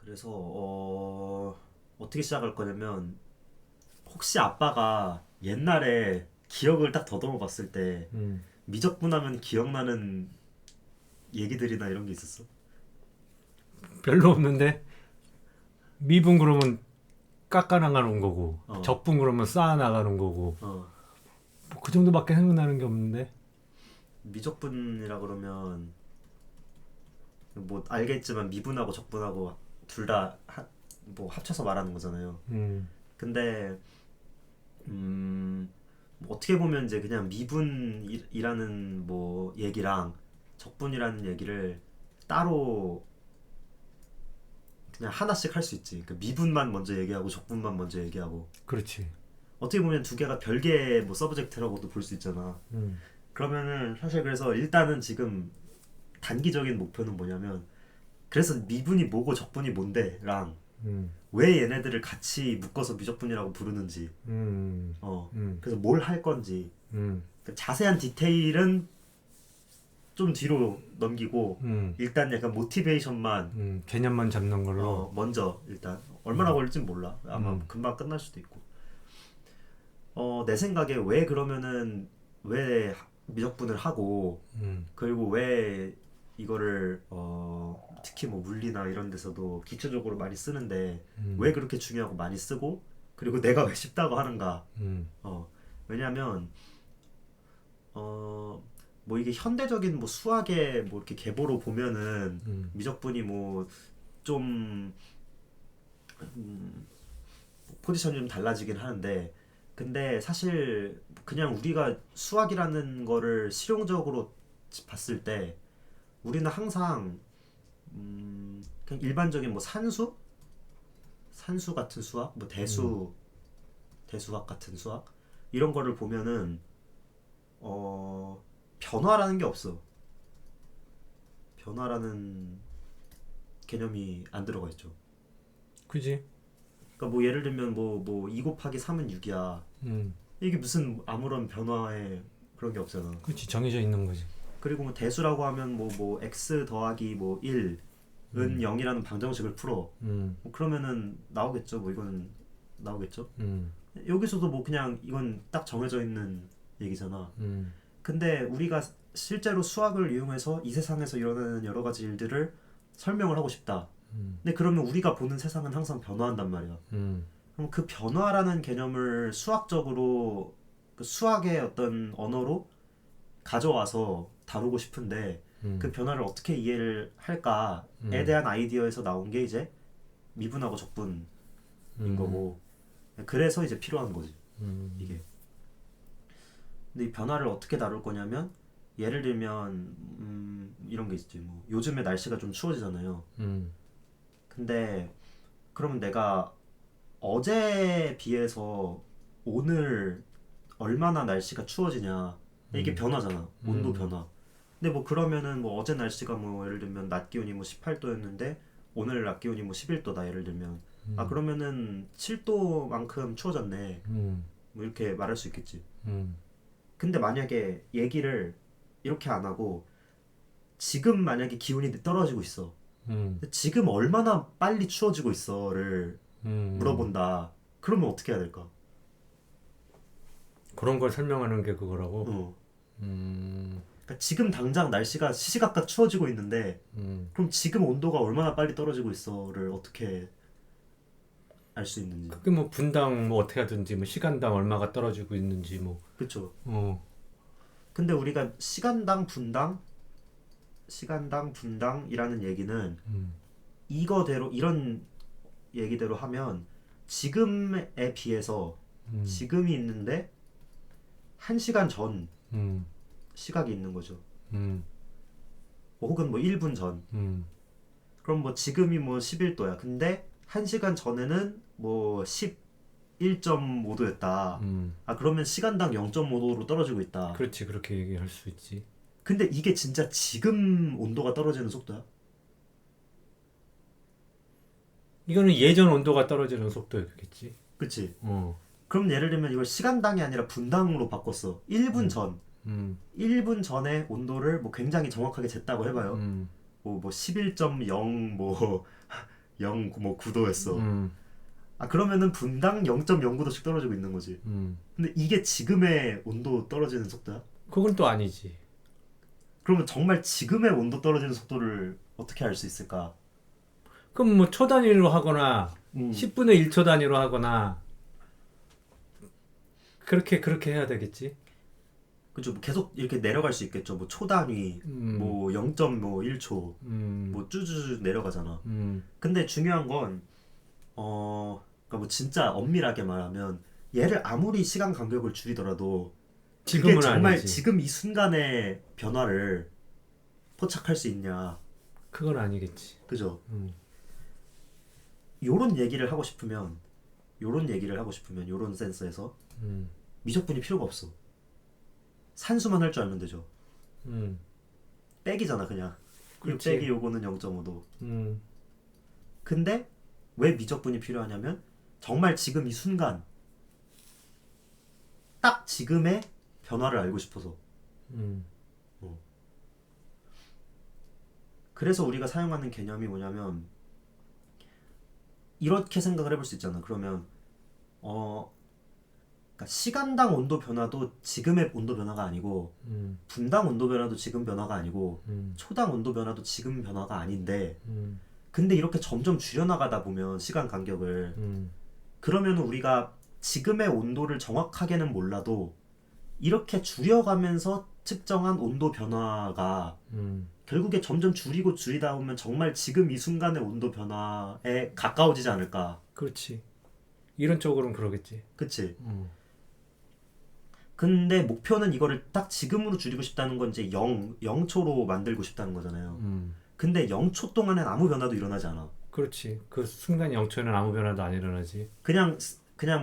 그래서 어떻게 시작할 거냐면 혹시 아빠가 옛날에 기억을 딱 더듬어 봤을 때 음, 미적분하면 기억나는 얘기들이나 이런 게 있었어? 별로 없는데 미분 그러면 깎아 나가는 거고 어, 적분 그러면 쌓아 나가는 거고 어. 뭐그 정도밖에 생각나는 게 없는데. 미적분이라 그러면 뭐 알겠지만 미분하고 적분하고 둘 다 뭐 합쳐서 말하는 거잖아요. 음, 근데 뭐 어떻게 보면 이제 그냥 미분이라는 뭐 얘기랑 적분이라는 얘기를 따로 그냥 하나씩 할 수 있지. 그 미분만 먼저 얘기하고 적분만 먼저 얘기하고 그렇지. 어떻게 보면 두 개가 별개의 뭐 서브젝트라고도 볼 수 있잖아. 음, 그러면은 사실 그래서 일단은 지금 단기적인 목표는 뭐냐면 그래서 미분이 뭐고 적분이 뭔데랑 음, 왜 얘네들을 같이 묶어서 미적분이라고 부르는지 음, 음, 그래서 뭘 할 건지 음, 그 자세한 디테일은 좀 뒤로 넘기고 음, 일단 약간 모티베이션만 개념만 잡는 걸로. 먼저 일단 얼마나 음, 걸릴진 몰라. 아마 음, 금방 끝날 수도 있고. 내 생각에 왜 그러면은 왜 미적분을 하고 음, 그리고 왜 이거를 특히 뭐 물리나 이런 데서도 기초적으로 많이 쓰는데 왜 음, 그렇게 중요하고 많이 쓰고 그리고 내가 왜 쉽다고 하는가. 음, 왜냐면 뭐 이게 현대적인 뭐 수학의 뭐 이렇게 계보로 보면은 음, 미적분이 뭐 좀 포지션이 좀 달라지긴 하는데 근데 사실 그냥 우리가 수학이라는 거를 실용적으로 봤을 때 우리는 항상 그냥 일반적인 뭐 산수 같은 수학, 뭐 음. 대수학 같은 수학 이런 거를 보면은 어 변화라는 게 없어. 변화라는 개념이 안 들어가 있죠. 그지? 그러니까 뭐 예를 들면 뭐 2 곱하기 3은 6이야. 음, 이게 무슨 아무런 변화에 그런 게 없잖아. 그렇지. 정해져 있는 거지. 그리고 뭐 대수라고 하면 뭐 x 더하기 뭐 1은 음, 0이라는 방정식을 풀어. 음, 뭐 그러면은 나오겠죠. 뭐 이거는 나오겠죠. 음, 여기서도 뭐 그냥 이건 딱 정해져 있는 얘기잖아. 음, 근데 우리가 실제로 수학을 이용해서 이 세상에서 일어나는 여러 가지 일들을 설명을 하고 싶다. 근데 그러면 우리가 보는 세상은 항상 변화한단 말이야. 음, 그럼 그 변화라는 개념을 수학적으로 그 수학의 어떤 언어로 가져와서 다루고 싶은데 그 음, 변화를 어떻게 이해를 할까에 음, 대한 아이디어에서 나온 게 이제 미분하고 적분인 음, 거고 그래서 이제 필요한 거지 음, 이게. 근데 이 변화를 어떻게 다룰 거냐면 예를 들면 이런 게 있지. 뭐 요즘에 날씨가 좀 추워지잖아요. 음, 근데 그러면 내가 어제에 비해서 오늘 얼마나 날씨가 추워지냐 이게 음, 변화잖아. 온도 음, 변화. 근데 뭐 그러면은 뭐 어제 날씨가 뭐 예를 들면 낮 기온이 뭐 18도였는데 오늘 낮 기온이 뭐 11도다 예를 들면 그러면은 7도만큼 추워졌네 음, 뭐 이렇게 말할 수 있겠지. 음, 근데 만약에 얘기를 이렇게 안 하고 지금 만약에 기온이 떨어지고 있어. 음, 지금 얼마나 빨리 추워지고 있어를 음. 물어본다. 그러면 어떻게 해야 될까? 그런 걸 설명하는 게 그거라고. 어. 음, 그러니까 지금 당장 날씨가 시시각각 추워지고 있는데 음. 그럼 지금 온도가 얼마나 빨리 떨어지고 있어를 어떻게 알 수 있는지. 그게 뭐 분당 뭐 어떻게 하든지 뭐 시간당 얼마가 떨어지고 있는지 뭐. 그쵸? 어, 근데 우리가 시간당 분당이라는 얘기는 이거대로 이런 얘기대로 하면 지금에 비해서 지금이 있는데 1시간 전 음, 시각이 있는 거죠. 음, 뭐 혹은 뭐 1분 전. 음, 그럼 뭐 지금이 뭐 11도야. 근데 1시간 전에는 뭐 11.5도였다. 음. 그러면 시간당 0.5도로 떨어지고 있다. 그렇지, 그렇게 얘기할 수 있지. 근데 이게 진짜 지금 온도가 떨어지는 속도야? 이거는 예전 온도가 떨어지는 속도였겠지. 그치? 어, 그럼 예를 들면 이걸 시간당이 아니라 분당으로 바꿨어. 1분 전. 음, 1분 전의 온도를 뭐 굉장히 정확하게 쟀다고 해봐요. 음, 뭐 11.0 뭐 0 뭐 9도였어. 음. 아 그러면은 분당 0.09도씩 떨어지고 있는 거지. 근데 이게 지금의 온도 떨어지는 속도야? 그건 또 아니지. 그러면 정말 지금의 온도 떨어지는 속도를 어떻게 알 수 있을까? 그럼 뭐 초 단위로 하거나 10분의 1초 단위로 하거나 그렇게 해야 되겠지. 그죠? 뭐 계속 이렇게 내려갈 수 있겠죠. 뭐 초단위, 뭐 0.1초, 뭐 쭈쭈쭈 내려가잖아. 근데 중요한 건 그러니까 뭐 진짜 엄밀하게 말하면 얘를 아무리 시간 간격을 줄이더라도 그게 지금은 정말 아니지. 지금 이 순간의 변화를 포착할 수 있냐? 그건 아니겠지. 그죠? 요런 얘기를 하고 싶으면 요런 센스에서 미적분이 필요가 없어. 산수만 할 줄 알면 되죠. 음. 빼기잖아 그냥. 그렇지. 빼기 요거는 0.5도. 음. 근데 왜 미적분이 필요하냐면 정말 지금 이 순간 딱 지금의 변화를 알고 싶어서. 음. 그래서 우리가 사용하는 개념이 뭐냐면 이렇게 생각을 해볼 수 있잖아. 그러면 그러니까 시간당 온도 변화도 지금의 온도 변화가 아니고 분당 온도 변화도 지금 변화가 아니고 초당 온도 변화도 지금 변화가 아닌데 근데 이렇게 점점 줄여나가다 보면 시간 간격을 그러면 우리가 지금의 온도를 정확하게는 몰라도 이렇게 줄여가면서 측정한 온도 변화가 결국에 점점 줄이고 줄이다 보면 정말 지금 이 순간의 온도 변화에 가까워지지 않을까. 그렇지. 이론적으로는 그러겠지. 그치? 근데 목표는 이거를 딱 지금으로 줄이고 싶다는 건 이제 0초로 만들고 싶다는 거잖아요. 근데 0초 동안엔 아무 변화도 일어나지 않아. 그렇지. 그 순간 0초에는 아무 변화도 안 일어나지. 그냥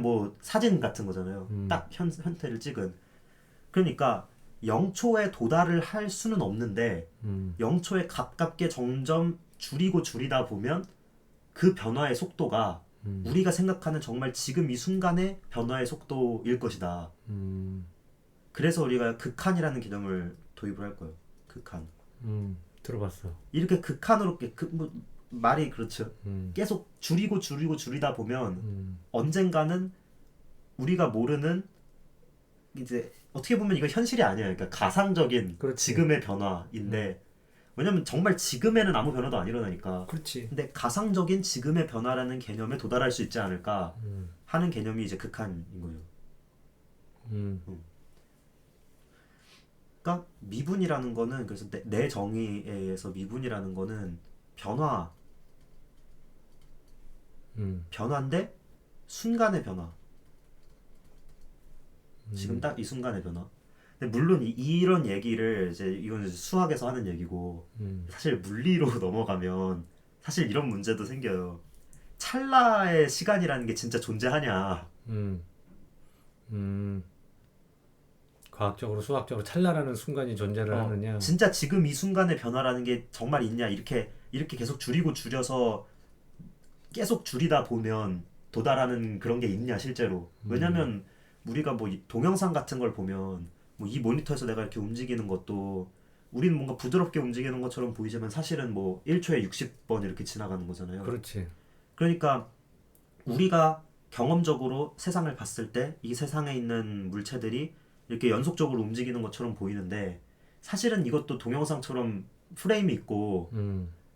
뭐 사진 같은 거잖아요. 딱 현태를 찍은. 그러니까 0초에 도달을 할 수는 없는데 0초에 가깝게 점점 줄이다 보면 그 변화의 속도가 우리가 생각하는 정말 지금 이 순간의 변화의 속도일 것이다. 그래서 우리가 극한이라는 개념을 도입을 할 거예요. 극한. 들어봤어. 이렇게 극한으로 뭐 말이 그렇죠. 계속 줄이다 보면 언젠가는 우리가 모르는 이제 어떻게 보면 이거 현실이 아니에요. 그러니까 가상적인 그렇지. 지금의 변화인데 왜냐면 정말 지금에는 아무 변화도 안 일어나니까. 그렇지. 근데 가상적인 지금의 변화라는 개념에 도달할 수 있지 않을까 하는 개념이 이제 극한인 거예요. 그러니까 미분이라는 거는 그래서 내 정의에 의해서 미분이라는 거는 변화인데 순간의 변화. 지금 딱 이 순간의 변화. 근데 물론 이런 얘기를 이제 이건 수학에서 하는 얘기고 사실 물리로 넘어가면 사실 이런 문제도 생겨요. 찰나의 시간이라는 게 진짜 존재하냐? 과학적으로 수학적으로 찰나라는 순간이 존재를 하느냐. 진짜 지금 이 순간의 변화라는 게 정말 있냐? 이렇게 계속 줄여서 계속 줄이다 보면 도달하는 그런 게 있냐 실제로? 왜냐면 우리가 뭐 동영상 같은 걸 보면 뭐 이 모니터에서 내가 이렇게 움직이는 것도 우리는 뭔가 부드럽게 움직이는 것처럼 보이지만 사실은 뭐 1초에 60번 이렇게 지나가는 거잖아요. 그렇지. 그러니까 우리가 경험적으로 세상을 봤을 때 이 세상에 있는 물체들이 이렇게 연속적으로 움직이는 것처럼 보이는데 사실은 이것도 동영상처럼 프레임이 있고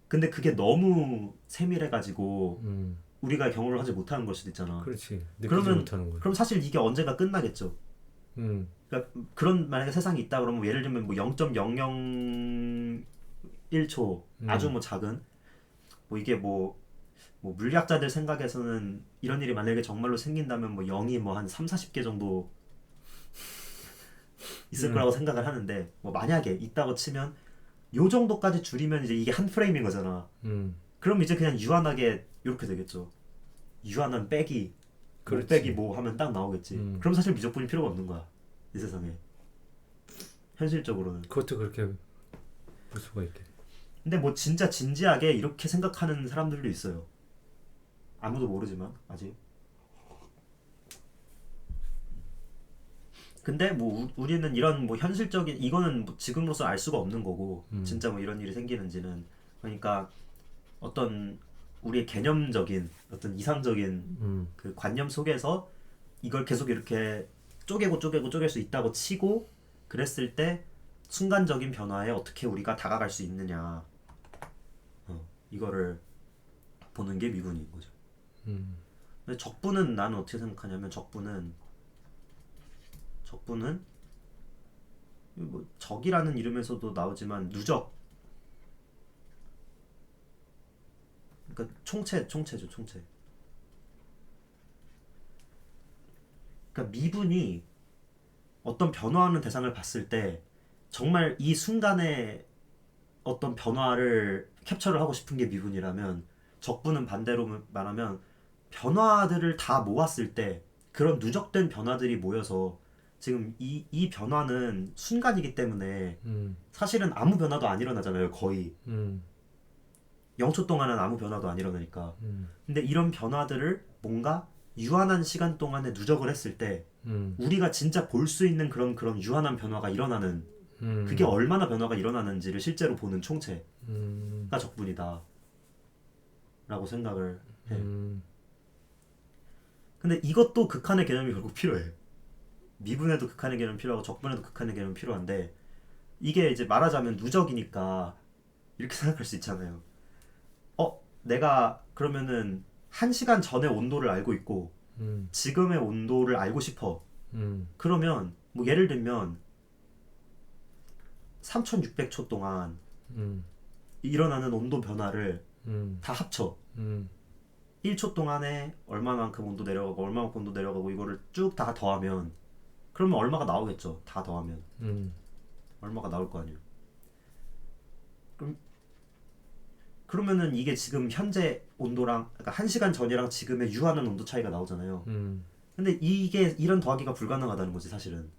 근데 그게 너무 세밀해가지고 우리가 경험을 하지 못하는 걸 수도 있잖아. 그렇지. 느끼지 못하는 거야. 그럼 사실 이게 언젠가 끝나겠죠. 그러니까 그런 만약에 세상이 있다 그러면 뭐 예를 들면 뭐 0.001초 아주 뭐 작은 뭐 이게 뭐 물리학자들 생각에서는 이런 일이 만약에 정말로 생긴다면 뭐 0이 뭐 한 3, 40개 정도 있을 거라고 생각을 하는데 뭐 만약에 있다고 치면 요 정도까지 줄이면 이제 이게 한 프레임인 거잖아. 그럼 이제 그냥 유한하게 이렇게 되겠죠. 유한한 빼기 못 빼기 뭐 하면 딱 나오겠지. 그럼 사실 미적분이 필요가 없는 거야 이 세상에 현실적으로는. 그것도 그렇게 볼 수가 있게. 근데 뭐 진짜 진지하게 이렇게 생각하는 사람들도 있어요. 아무도 모르지만 아직. 근데 뭐 우리는 이런 뭐 현실적인 이거는 뭐 지금으로서 알 수가 없는 거고 진짜 뭐 이런 일이 생기는지는. 그러니까 어떤 우리의 개념적인 어떤 이상적인 음. 그 관념 속에서 이걸 계속 이렇게 쪼갤 수 있다고 치고 그랬을 때 순간적인 변화에 어떻게 우리가 다가갈 수 있느냐 이거를 보는 게 미분인 거죠. 근데 적분은 나는 어떻게 생각하냐면 적분은 뭐 적이라는 이름에서도 나오지만 누적 그러니까 총체죠 총체. 그러니까 미분이 어떤 변화하는 대상을 봤을 때 정말 이 순간에 어떤 변화를 캡처를 하고 싶은 게 미분이라면 적분은 반대로 말하면 변화들을 다 모았을 때 그런 누적된 변화들이 모여서 지금 이 변화는 순간이기 때문에 사실은 아무 변화도 안 일어나잖아요 거의 0초 동안은 아무 변화도 안 일어나니까 근데 이런 변화들을 뭔가 유한한 시간 동안에 누적을 했을 때 우리가 진짜 볼 수 있는 그런 유한한 변화가 일어나는 그게 얼마나 변화가 일어나는지를 실제로 보는 총체가 적분이다 라고 생각을 해. 근데 이것도 극한의 개념이 결국 필요해. 미분에도 극한의 개념이 필요하고 적분에도 극한의 개념이 필요한데 이게 이제 말하자면 누적이니까 이렇게 생각할 수 있잖아요. 내가 그러면은 1시간 전의 온도를 알고 있고 지금의 온도를 알고 싶어. 그러면 뭐 예를 들면 3600초 동안 일어나는 온도 변화를 다 합쳐. 1초 동안에 얼마만큼 온도 내려가고 얼마만큼 온도 내려가고 이거를 쭉 다 더하면 그러면 얼마가 나오겠죠. 다 더하면 얼마가 나올 거 아니에요. 그러면은 이게 지금 현재 온도랑 그러니까 1시간 전이랑 지금의 유한한 온도 차이가 나오잖아요. 근데 이게 이런 더하기가 불가능하다는 거지 사실은.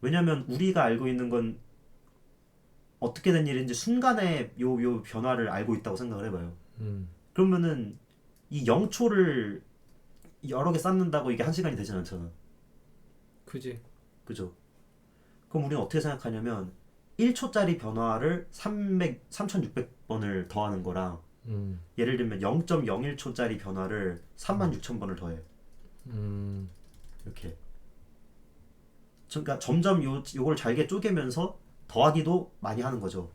왜냐면 우리가 알고 있는 건 어떻게 된 일인지 순간에 요 변화를 알고 있다고 생각을 해봐요. 그러면은 이 0초를 여러 개 쌓는다고 이게 1시간이 되진 않잖아. 그지. 그죠? 그럼 우리는 어떻게 생각하냐면 1초짜리 변화를 3600번을 더하는 거랑 예를 들면 0.01초짜리 변화를 36,000번을 더해. 이렇게. 그러니까 점점 요걸 잘게 쪼개면서 더하기도 많이 하는 거죠.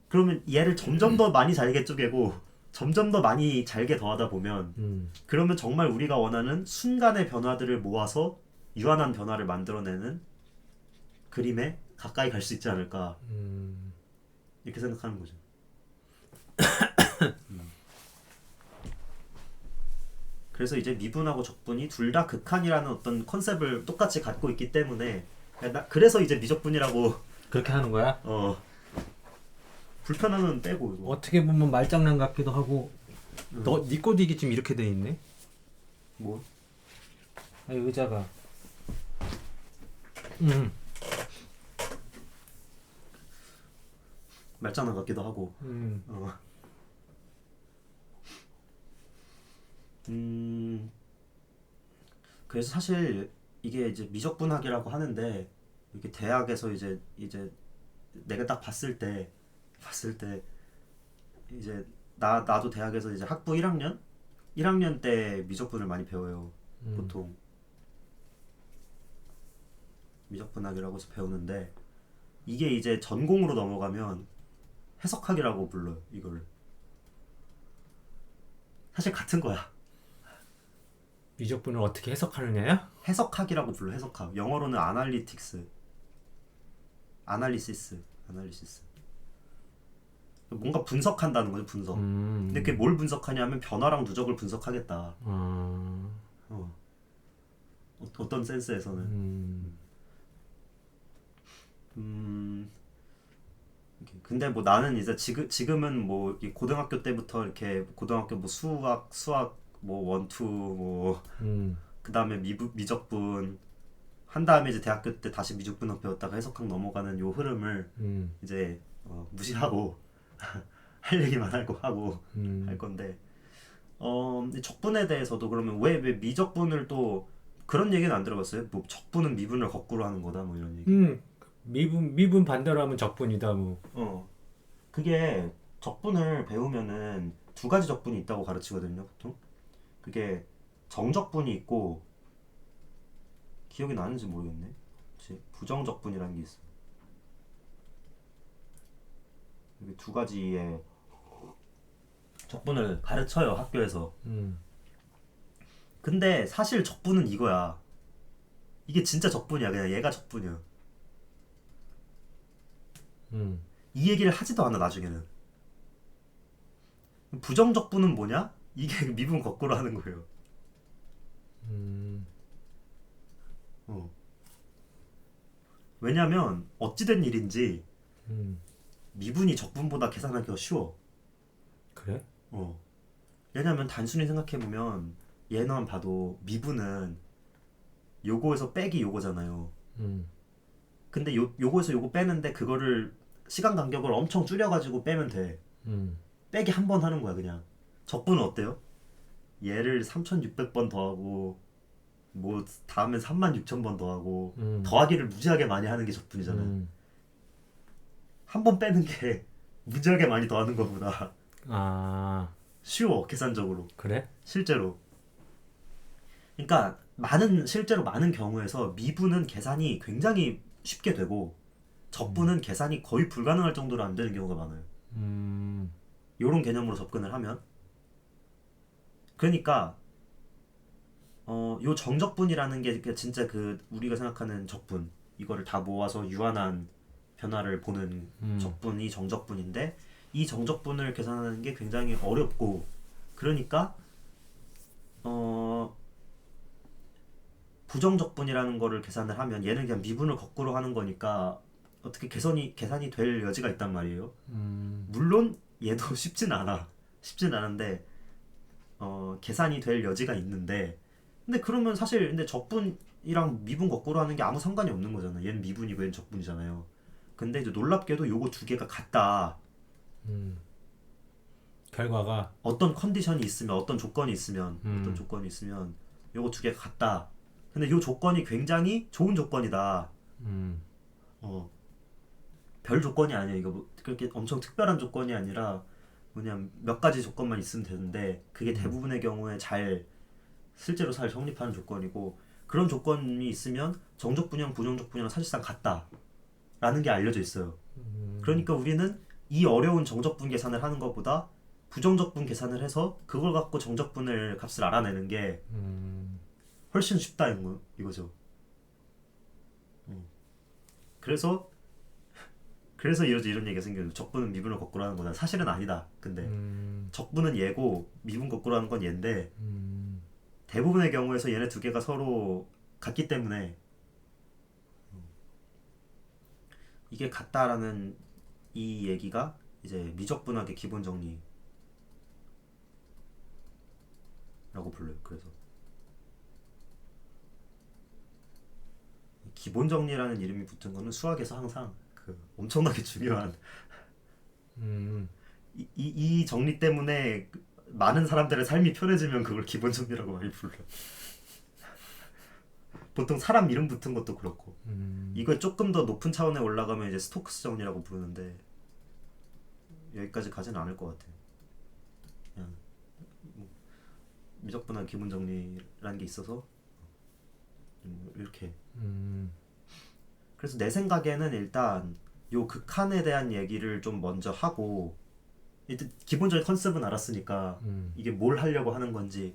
그러면 얘를 점점 더 많이 잘게 쪼개고 점점 더 많이 잘게 더하다 보면 그러면 정말 우리가 원하는 순간의 변화들을 모아서 유한한 변화를 만들어내는 그림에 가까이 갈 수 있지 않을까 이렇게 생각하는 거죠. 그래서 이제 미분하고 적분이 둘 다 극한이라는 어떤 컨셉을 똑같이 갖고 있기 때문에 그래서 이제 미적분이라고 그렇게 하는 거야? 불편함은 빼고 이거. 어떻게 보면 말장난 같기도 하고. 네 것도 이게 지금 이렇게 돼 있네. 뭐? 아니, 의자가. 말장난 같기도 하고. 그래서 사실 이게 이제 미적분학이라고 하는데 이렇게 대학에서 이제 내가 딱 봤을 때 이제 나도 대학에서 이제 학부 1학년 때 미적분을 많이 배워요. 보통 미적분학이라고 해서 배우는데 이게 이제 전공으로 넘어가면 해석학이라고 불러요. 이거를 사실 같은 거야. 미적분을 어떻게 해석하느냐야? 해석학이라고 불러. 해석학. 영어로는 아날리틱스, 아날리시스. 뭔가 분석한다는 거죠. 분석. 근데 그게 뭘 분석하냐면 변화랑 누적을 분석하겠다. 어떤 센스에서는. 근데 뭐 나는 이제 지금은 뭐 고등학교 때부터 이렇게 고등학교 뭐 수학 뭐 원투 뭐 그다음에 미적분 한 다음에 이제 대학교 때 다시 미적분학 배웠다가 해석학 넘어가는 요 흐름을 이제 무시하고 할 얘기만 하고 할 건데 적분에 대해서도 그러면 왜 미적분을 또 그런 얘기는 안 들어봤어요? 뭐 적분은 미분을 거꾸로 하는 거다 뭐 이런 얘기. 미분 반대로 하면 적분이다 뭐. 그게 적분을 배우면은 두 가지 적분이 있다고 가르치거든요, 보통. 그게 정적분이 있고 기억이 나는지 모르겠네. 그치? 부정적분이라는 게 있어. 이게 두 가지의 적분을 가르쳐요, 학교에서. 근데 사실 적분은 이거야. 이게 진짜 적분이야. 그냥 얘가 적분이야. 이 얘기를 하지도 않아, 나중에는. 부정적분은 뭐냐? 이게 미분 거꾸로 하는 거예요. 어. 왜냐면 어찌된 일인지 미분이 적분보다 계산하기가 쉬워. 그래? 어. 왜냐면 단순히 생각해보면 얘만 봐도 미분은 요거에서 빼기 요거잖아요. 근데 요거에서 요거 빼는데 그거를 시간 간격을 엄청 줄여가지고 빼면 돼. 빼기 한 번 하는 거야 그냥. 적분은 어때요? 얘를 3600번 더하고 뭐 다음엔 36,000번 더하고 더하기를 무지하게 많이 하는 게 적분이잖아요. 한 번 빼는 게 무지하게 많이 더하는 것보다 아, 쉬워 계산적으로. 그래? 실제로. 그러니까 실제로 많은 경우에서 미분은 계산이 굉장히 쉽게 되고 적분은 계산이 거의 불가능할 정도로 안 되는 경우가 많아요. 요런 개념으로 접근을 하면. 그러니까 요 정적분이라는 게 진짜 그 우리가 생각하는 적분, 이거를 다 모아서 유한한 변화를 보는 적분이 정적분인데, 이 정적분을 계산하는 게 굉장히 어렵고, 그러니까 부정적분이라는 거를 계산을 하면 얘는 그냥 미분을 거꾸로 하는 거니까 어떻게 계산이 될 여지가 있단 말이에요. 물론 얘도 쉽진 않은데 계산이 될 여지가 있는데, 근데 그러면 사실 근데 적분이랑 미분 거꾸로 하는 게 아무 상관이 없는 거잖아. 얘는 미분이고 얘는 적분이잖아요. 근데 이제 놀랍게도 요거 두 개가 같다. 결과가. 어떤 컨디션이 있으면, 어떤 조건이 있으면 요거 두 개가 같다. 근데 요 조건이 굉장히 좋은 조건이다. 어, 별 조건이 아니야. 이거 뭐 그렇게 엄청 특별한 조건이 아니라 그냥 몇 가지 조건만 있으면 되는데, 그게 대부분의 경우에 실제로 잘 성립하는 조건이고, 그런 조건이 있으면 정적분이랑 부정적분이랑 사실상 같다라는 게 알려져 있어요. 그러니까 우리는 이 어려운 정적분 계산을 하는 것보다 부정적분 계산을 해서 그걸 갖고 정적분을 값을 알아내는 게 훨씬 쉽다 이거죠. 그래서 이런 얘기가 생겨요. 적분은 미분을 거꾸로 하는 거다. 사실은 아니다. 근데 적분은 얘고 미분 거꾸로 하는 건 얘인데, 대부분의 경우에서 얘네 두 개가 서로 같기 때문에 이게 같다라는 이 얘기가 이제 미적분학의 기본 정리라고 불러요. 그래서 기본 정리라는 이름이 붙은 거는 수학에서 항상 그 엄청나게 중요한 이 정리 때문에 많은 사람들의 삶이 편해지면 그걸 기본 정리라고 많이 불러요. 보통 사람 이름 붙은 것도 그렇고, 이걸 조금 더 높은 차원에 올라가면 이제 스토크스 정리라고 부르는데 여기까지 가진 않을 것 같아요. 그냥 뭐 미적분한 기본 정리라는 게 있어서 이렇게. 그래서 내 생각에는 일단 요 극한에 대한 얘기를 좀 먼저 하고, 일단 기본적인 컨셉은 알았으니까 이게 뭘 하려고 하는 건지,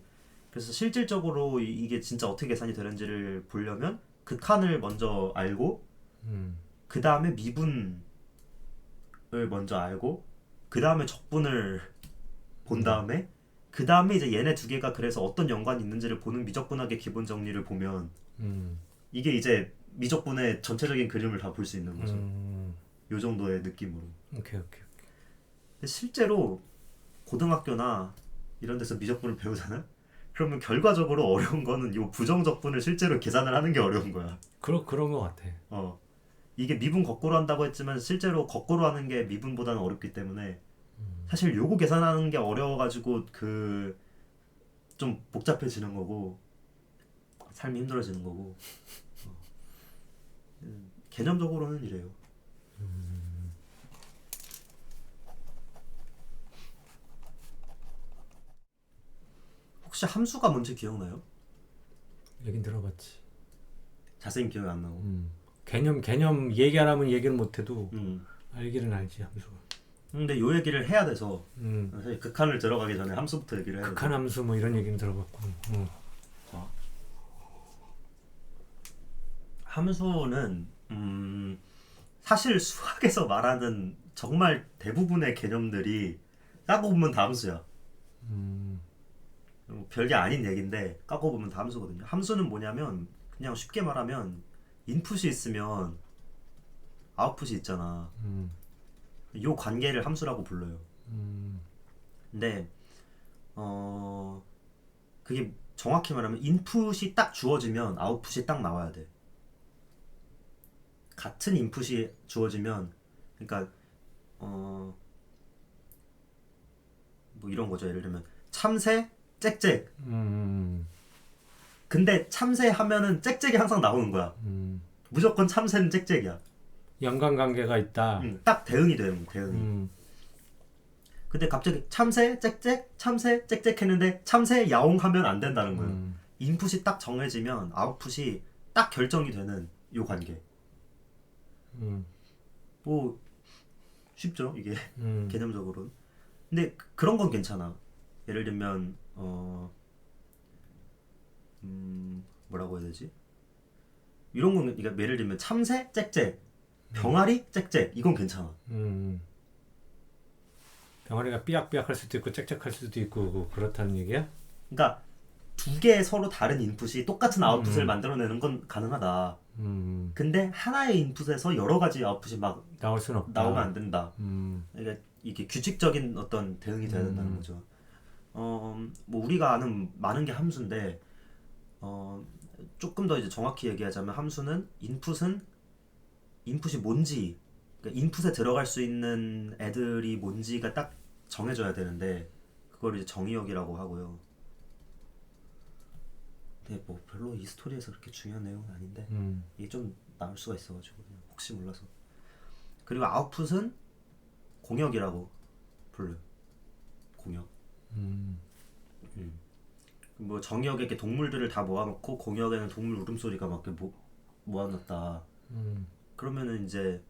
그래서 실질적으로 이게 진짜 어떻게 계산이 되는지를 보려면 극한을 먼저 알고, 그 다음에 미분을 먼저 알고, 그 다음에 적분을 본 다음에, 그 다음에 이제 얘네 두 개가 그래서 어떤 연관이 있는지를 보는 미적분학의 기본 정리를 보면 이게 이제 미적분의 전체적인 그림을 다 볼 수 있는 거죠. 요 정도의 느낌으로. 오케이. 근데 실제로 고등학교나 이런 데서 미적분을 배우잖아요? 그러면 결과적으로 어려운 거는 이 부정적분을 실제로 계산을 하는 게 어려운 거야. 그런 거 같아. 이게 미분 거꾸로 한다고 했지만 실제로 거꾸로 하는 게 미분보다는 어렵기 때문에 사실 요거 계산하는 게 어려워가지고 그 좀 복잡해지는 거고 삶이 힘들어지는 거고. 개념적으로는 이래요. 혹시 함수가 뭔지 기억나요? 얘긴 들어봤지. 자세히 기억이 안 나고. 개념 얘기 안 하면 얘기를 못해도 음. 알기는 알지 함수가. 근데 요 얘기를 해야 돼서 음. 사실 극한을 들어가기 전에 함수부터 얘기를 해야 돼서. 극한 함수 뭐 이런 얘기는 들어봤고. 자, 함수는 사실 수학에서 말하는 정말 대부분의 개념들이 까고 보면 다 함수야. 별게 아닌 얘기인데 까고 보면 다 함수거든요. 함수는 뭐냐면 그냥 쉽게 말하면 인풋이 있으면 아웃풋이 있잖아. 요 관계를 함수라고 불러요. 근데 그게 정확히 말하면 인풋이 딱 주어지면 아웃풋이 딱 나와야 돼. 같은 인풋이 주어지면 그러니까 뭐 이런 거죠. 예를 들면 참새 짹짹. 근데 참새 하면은 짹짹이 항상 나오는 거야. 무조건 참새는 짹짹이야. 연관관계가 있다. 딱 대응이 되는 거, 대응이. 근데 갑자기 참새 짹짹 참새 짹짹 했는데 참새 야옹 하면 안 된다는 거예요. 인풋이 딱 정해지면 아웃풋이 딱 결정이 되는 요 관계. 뭐 쉽죠 이게 개념적으로는. 근데 그런 건 괜찮아. 예를 들면 뭐라고 해야 되지? 이런 건 그러니까 예를 들면 참새 짹짹 병아리 짹짹 이건 괜찮아. 병아리가 삐약삐약 할 수도 있고 짹짹할 수도 있고 그렇다는 얘기야? 그러니까 두 개의 서로 다른 인풋이 똑같은 아웃풋을 만들어내는 건 가능하다. 근데 하나의 인풋에서 여러 가지 아웃풋이 막 나올 수는 없다. 나오면 안 된다. 그러니까 이게 규칙적인 어떤 대응이 돼야 된다는 거죠. 뭐 우리가 아는 많은 게 함수인데 조금 더 이제 정확히 얘기하자면 함수는 인풋이 뭔지, 그러니까 인풋에 들어갈 수 있는 애들이 뭔지가 딱 정해져야 되는데 그걸 이제 정의역이라고 하고요. 근데 뭐 별로 이 스토리에서 그렇게 중요한 내용은 아닌데 이게 좀 나올 수가 있어가지고 그냥 혹시 몰라서. 그리고 아웃풋은 공역이라고 불러요. 공역. 뭐 정의역에 이렇게 동물들을 다 모아놓고 공역에는 동물 울음소리가 막 이렇게 모아놨다. 그러면은 이제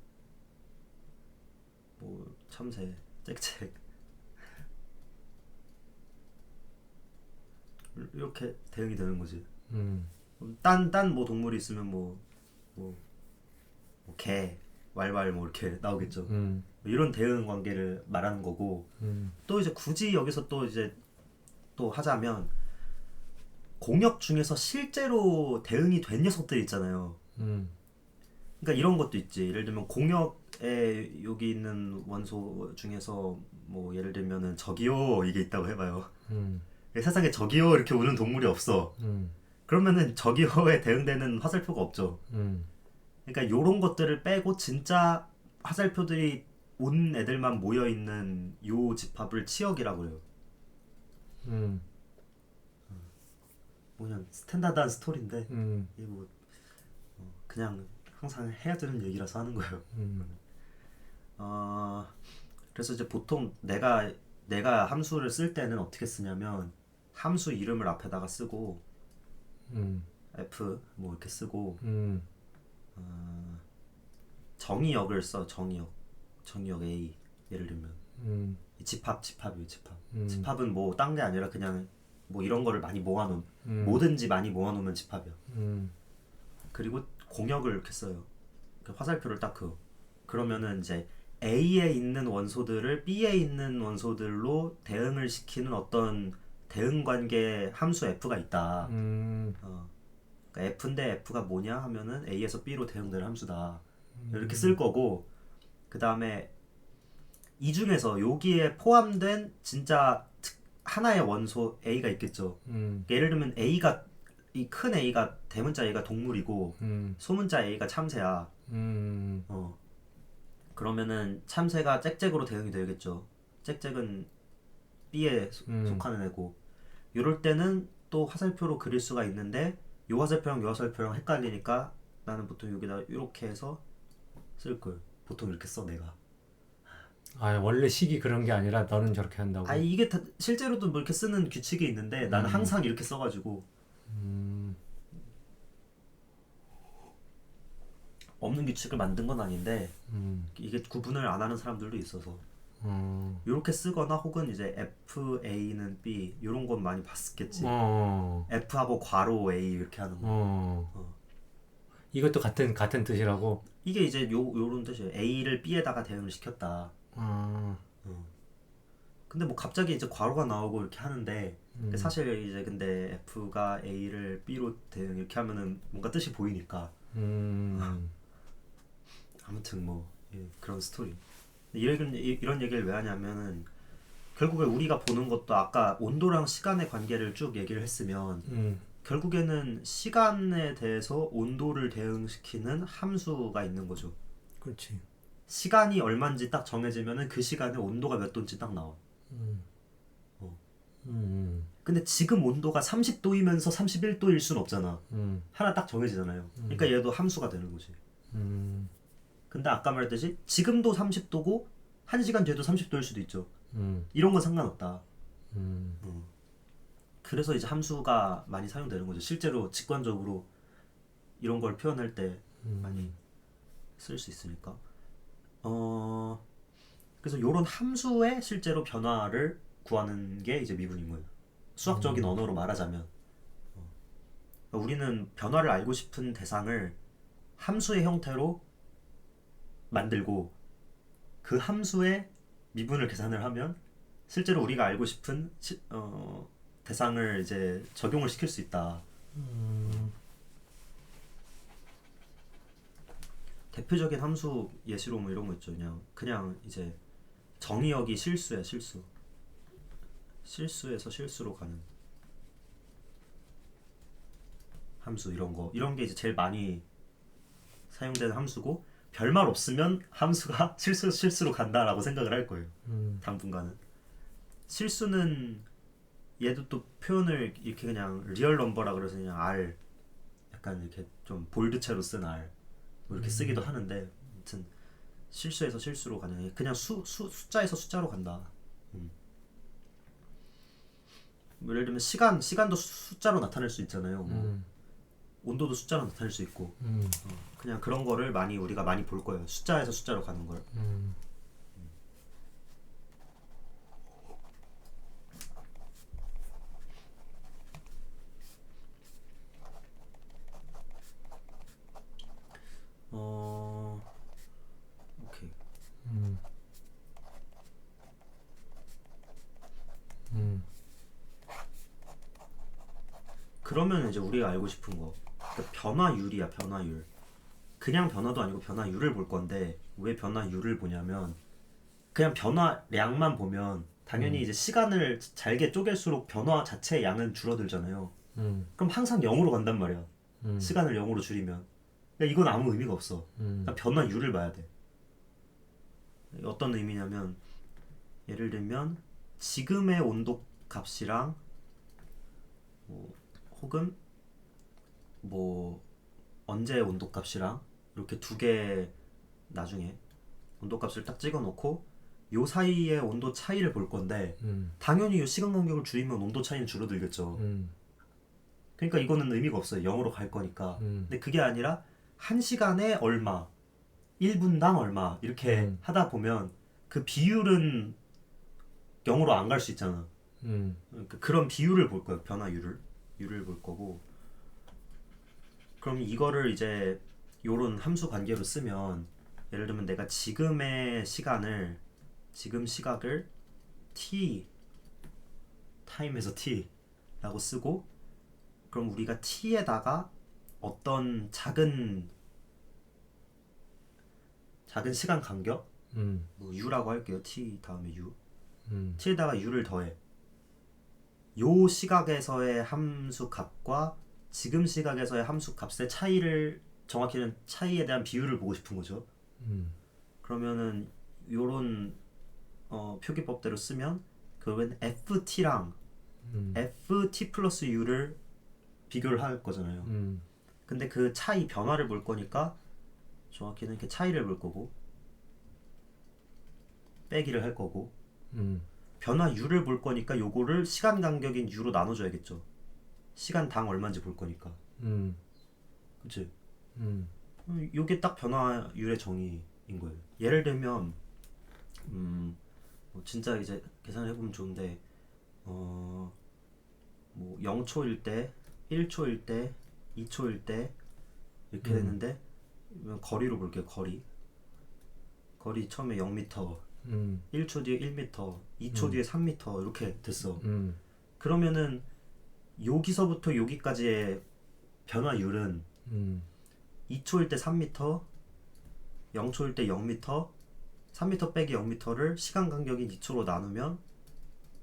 뭐 참새, 짹짹 이렇게 대응이 되는 거지. 딴 뭐 동물이 있으면 뭐 개, 왈왈 뭐 이렇게 나오겠죠. 이런 대응 관계를 말하는 거고. 또 이제 굳이 여기서 또 이제 또 하자면 공역 중에서 실제로 대응이 된 녀석들 있잖아요. 그러니까 이런 것도 있지. 예를 들면 공역에 여기 있는 원소 중에서 뭐 예를 들면은 저기요 이게 있다고 해봐요. 세상에 저기요 이렇게 우는 동물이 없어. 그러면은 저기요에 대응되는 화살표가 없죠. 그러니까 요런 것들을 빼고 진짜 화살표들이 온 애들만 모여 있는 요 집합을 치역이라고 해요. 그냥 스탠다드한 스토리인데 이게 뭐 그냥 항상 해야 되는 얘기라서 하는 거예요. 그래서 이제 보통 내가 함수를 쓸 때는 어떻게 쓰냐면 함수 이름을 앞에다가 쓰고 F 뭐 이렇게 쓰고 정의역을 써. 정의역 A 예를 들면 이 집합이에요. 집합은 뭐 딴 게 아니라 그냥 뭐 이런 거를 많이 모아놓은 뭐든지 많이 모아놓으면 집합이야. 그리고 공역을 이렇게 써요. 그 화살표를 딱 그러면은 이제 A에 있는 원소들을 B에 있는 원소들로 대응을 시키는 어떤 대응 관계 함수 F가 있다. 그러니까 F인데 F가 뭐냐 하면은 A에서 B로 대응되는 함수다. 이렇게 쓸 거고, 그 다음에 이 중에서 여기에 포함된 진짜 하나의 원소 A가 있겠죠. 예를 들면 A가 이 큰 A가 대문자 A가 동물이고 소문자 A가 참새야. 그러면은 참새가 짹짹으로 대응이 되겠죠. 짹짹은 B에 속하는 애고, 이럴 때는 또 화살표로 그릴 수가 있는데 요 화살표랑 요 화살표랑 헷갈리니까 나는 보통 여기다 이렇게 해서 쓸 걸. 보통 이렇게 써 내가. 아, 원래 식이 그런 게 아니라 너는 저렇게 한다고. 아니 이게 다 실제로도 뭐 이렇게 쓰는 규칙이 있는데 나는 항상 이렇게 써가지고 없는 규칙을 만든 건 아닌데 이게 구분을 안 하는 사람들도 있어서 이렇게 쓰거나 혹은 이제 FA는 B 이런 건 많이 봤겠지. F하고 괄호 A 이렇게 하는 거. 이것도 같은 뜻이라고. 이게 이제 요런 뜻이에요. A를 B에다가 대응을 시켰다. 근데 뭐 갑자기 이제 괄호가 나오고 이렇게 하는데 사실 이제 근데 F가 A를 B로 대응 이렇게 하면은 뭔가 뜻이 보이니까. 아무튼 뭐 그런 스토리. 이런 얘기를 왜 하냐면은 결국에 우리가 보는 것도 아까 온도랑 시간의 관계를 쭉 얘기를 했으면 결국에는 시간에 대해서 온도를 대응시키는 함수가 있는 거죠. 그렇지. 시간이 얼마인지 딱 정해지면은 그 시간에 온도가 몇 도인지 딱 나와. 근데 지금 온도가 30도이면서 31도일 순 없잖아. 하나 딱 정해지잖아요. 그러니까 얘도 함수가 되는 거지. 근데 아까 말했듯이 지금도 30도고 1시간 뒤에도 30도일 수도 있죠. 이런 건 상관없다. 그래서 이제 함수가 많이 사용되는 거죠. 실제로 직관적으로 이런 걸 표현할 때 많이 쓸 수 있으니까. 그래서 이런 함수의 실제로 변화를 구하는 게 이제 미분인 거예요. 수학적인 언어로 말하자면 그러니까 우리는 변화를 알고 싶은 대상을 함수의 형태로 만들고 그 함수의 미분을 계산을 하면 실제로 우리가 알고 싶은 대상을 이제 적용을 시킬 수 있다. 대표적인 함수 예시로 뭐 이런 거 있죠. 그냥 이제 정의역이 실수야 실수. 실수에서 실수로 가는 함수 이런 게 이제 제일 많이 사용되는 함수고 별말 없으면 함수가 실수로 간다라고 생각을 할 거예요. 당분간은. 실수는 얘도 또 표현을 이렇게 그냥 리얼 넘버라 그래서 그냥 R 약간 이렇게 좀 볼드체로 쓴 R 뭐 이렇게 쓰기도 하는데 아무튼 실수에서 실수로 가는 그냥 숫자에서 숫자로 간다. 뭐 예를 들면 시간도 숫자로 나타낼 수 있잖아요. 뭐 온도도 숫자로 나타낼 수 있고 그냥 그런 거를 우리가 많이 볼 거예요. 숫자에서 숫자로 가는 걸. 오케이. 그러면 이제 우리가 알고 싶은 거 그러니까 변화율이야. 변화율. 그냥 변화도 아니고 변화율을 볼 건데 왜 변화율을 보냐면 그냥 변화량만 보면 당연히 이제 시간을 잘게 쪼갤수록 변화 자체의 양은 줄어들잖아요. 그럼 항상 0으로 간단 말이야. 시간을 0으로 줄이면. 그러니까 이건 아무 의미가 없어. 그러니까 변화율을 봐야 돼. 어떤 의미냐면 예를 들면 지금의 온도 값이랑 혹은 뭐 언제의 온도 값이랑 이렇게 두 개 나중에 온도 값을 딱 찍어 놓고 요 사이의 온도 차이를 볼 건데 당연히 요 시간 간격을 줄이면 온도 차이는 줄어들겠죠. 그러니까 이거는 의미가 없어요. 0으로 갈 거니까. 근데 그게 아니라 1시간에 얼마 1분당 얼마 이렇게 하다 보면 그 비율은 0으로 안 갈 수 있잖아. 그러니까 그런 비율을 볼 거예요. 유를 볼 거고. 그럼 이거를 이제 요런 함수 관계로 쓰면 예를 들면 내가 지금 시각을 t 타임에서 t라고 쓰고 그럼 우리가 t에다가 어떤 작은 시간 간격 뭐 u라고 할게요. t 다음에 u t에다가 u를 더해. 요 시각에서의 함수 값과 지금 시각에서의 함수 값의 차이를 정확히는 차이에 대한 비율을 보고 싶은 거죠. 그러면은 요런 표기법대로 쓰면 결국엔 ft랑 ft 플러스 u를 비교를 할 거잖아요. 근데 그 차이 변화를 볼 거니까 정확히는 이렇게 차이를 볼 거고 빼기를 할 거고 음. 변화율을 볼 거니까 요거를 시간 간격인 u로 나눠줘야겠죠. 시간당 얼마인지 볼 거니까. 음. 그치? 음. 요게 딱 변화율의 정의인 거예요. 예를 들면 뭐 진짜 이제 계산을 해보면 좋은데 뭐 0초일 때, 1초일 때, 2초일 때 이렇게 됐는데 거리로 볼게요. 거리 처음에 0m, 1초 뒤에 1m, 2초 뒤에 3m 이렇게 됐어. 그러면은 여기서부터 여기까지의 변화율은 2초일 때 3m, 0초일 때 0m, 3m 빼기 0m를 시간 간격인 2초로 나누면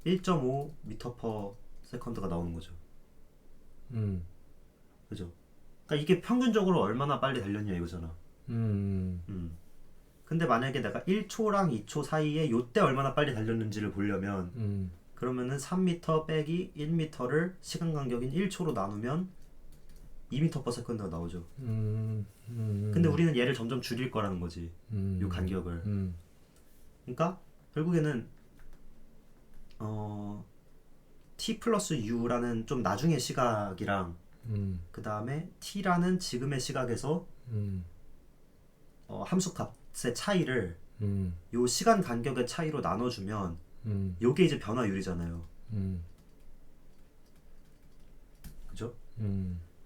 1.5m/s가 나오는 거죠. 그죠? 그러니까 이게 평균적으로 얼마나 빨리 달렸냐 이거잖아. 근데 만약에 내가 1초랑 2초 사이에 요때 얼마나 빨리 달렸는지를 보려면 그러면은 3m 빼기 1m를 시간 간격인 1초로 나누면 2m/s가 나오죠. 근데 우리는 얘를 점점 줄일 거라는 거지. 요 간격을. 그러니까 결국에는 t 플러스 u라는 좀 나중의 시각이랑 그 다음에 t라는 지금의 시각에서 함수 값의 차이를 요 시간 간격의 차이로 나눠주면 요게 이제 변화율이잖아요. 그죠?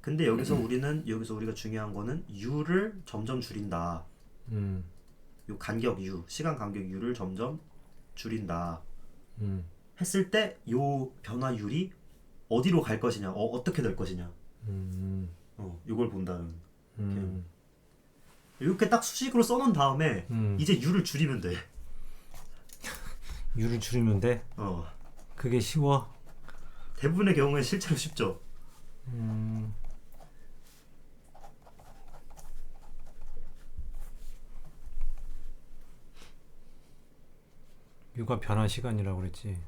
근데 여기서 우리가 중요한 거는 u를 점점 줄인다. 요 간격 u, 시간 간격 u를 점점 줄인다. 했을 때 요 변화율이 어디로 갈 것이냐, 어떻게 될 것이냐. 요걸 본다는. 이렇게 딱 수식으로 써놓은 다음에 이제 u를 줄이면 돼. 유를 줄이면 돼? 그게 쉬워? 대부분의 경우에 실제로 쉽죠. 유가 변화 시간이라고 그랬지.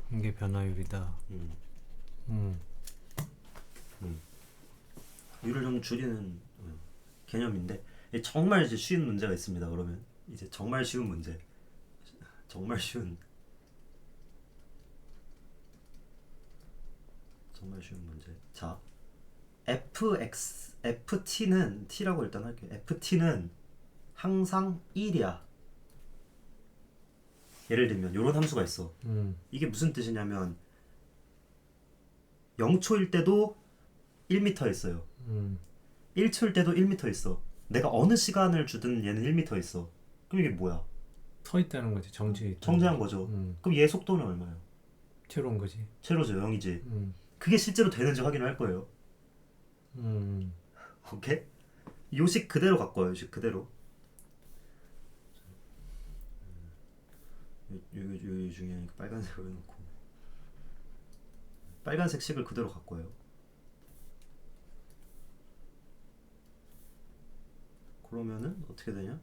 이게 변화율이다. 유를 좀 줄이는 개념인데 정말 이제 쉬운 문제가 있습니다. 그러면 이제 정말 쉬운 문제, 정말 쉬운 문제. 자, ft는 t라고 일단 할게요. ft는 항상 1이야. 예를 들면 요런 함수가 있어. 이게 무슨 뜻이냐면 0초일 때도 1m 있어요. 1초일 때도 1m 있어. 내가 어느 시간을 주든 얘는 1m 있어. 그럼 이게 뭐야? 서 있다는 거지. 정지해 있다는 정지한 거죠. 그럼 얘 속도는 얼마예요? 채로운 거지. 제로죠. 0이지. 그게 실제로 되는지 확인을 할 거예요. 오케이? 요식 그대로 갖고 와요. 요식 그대로. 요 중요하니까 빨간색으로 해놓고 빨간색 식을 그대로 갖고 와요. 그러면은 어떻게 되냐?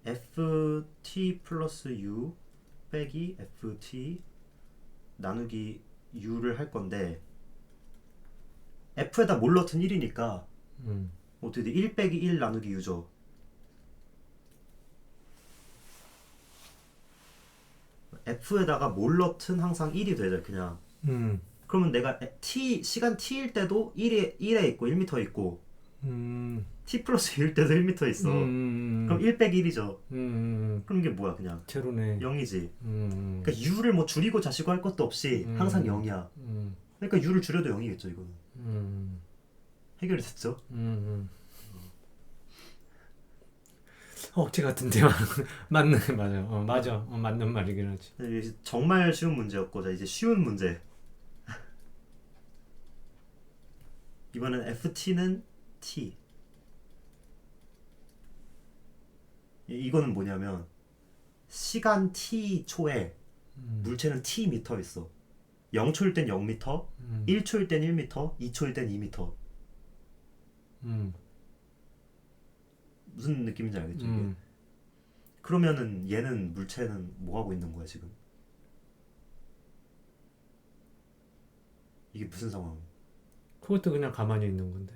ft 플러스 u 빼기 ft 나누기 u를 할 건데 f에다 뭘 넣든 1이니까 어떻게 돼? 1 빼기 1 나누기 u죠. f에다가 뭘 넣든 항상 1이 되죠. 그냥. 그러면 내가 시간 t일 때도 1에 있고 1m 있고 t 플러스 1일 때도 1m 있어. 그럼 1 빼기 1이죠. 그럼 이게 뭐야? 그냥 제로네. 0이지. 그러니까 u를 뭐 줄이고 자시고 할 것도 없이 항상 0이야. 그러니까 u를 줄여도 0이겠죠. 이거는. 해결이 됐죠? 억지 같은데 맞네. 맞아. 맞는 말이긴 하지. 정말 쉬운 문제였고, 자 이제 쉬운 문제. 이번엔 ft는 t. 이거는 뭐냐면 시간 t 초에 물체는 t 미터 있어. 0초일 땐 0m, 1초일 땐 1m, 2초일 땐 2m. 무슨 느낌인지 알겠죠? 이게? 그러면은 얘는 물체는 뭐 하고 있는 거야 지금? 이게 무슨 상황? 그것도 그냥 가만히 있는 건데.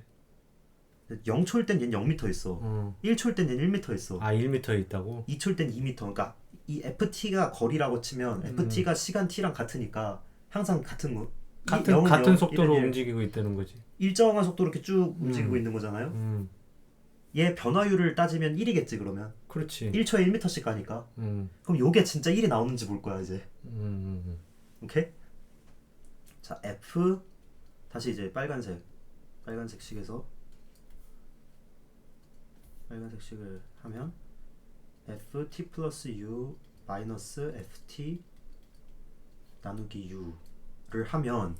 0초일 땐 얘는 0m 있어. 1초일 땐 얘는 1m 있어. 아 1m에 있다고? 2초일 땐 2m. 그러니까 이 ft가 거리라고 치면 ft가 시간 t랑 같으니까 항상 같은 거. 같은 속도로 움직이고 있다는 거지. 일정한 속도로 이렇게 쭉 움직이고 있는 거잖아요. 얘 변화율을 따지면 1이겠지 그러면. 그렇지. 1초에 1m씩 가니까. 그럼 요게 진짜 1이 나오는지 볼 거야 이제. 오케이? 자 f 다시 이제 빨간색 식에서 빨간색 식을 하면 ft 플러스 u 마이너스 ft 나누기 u를 하면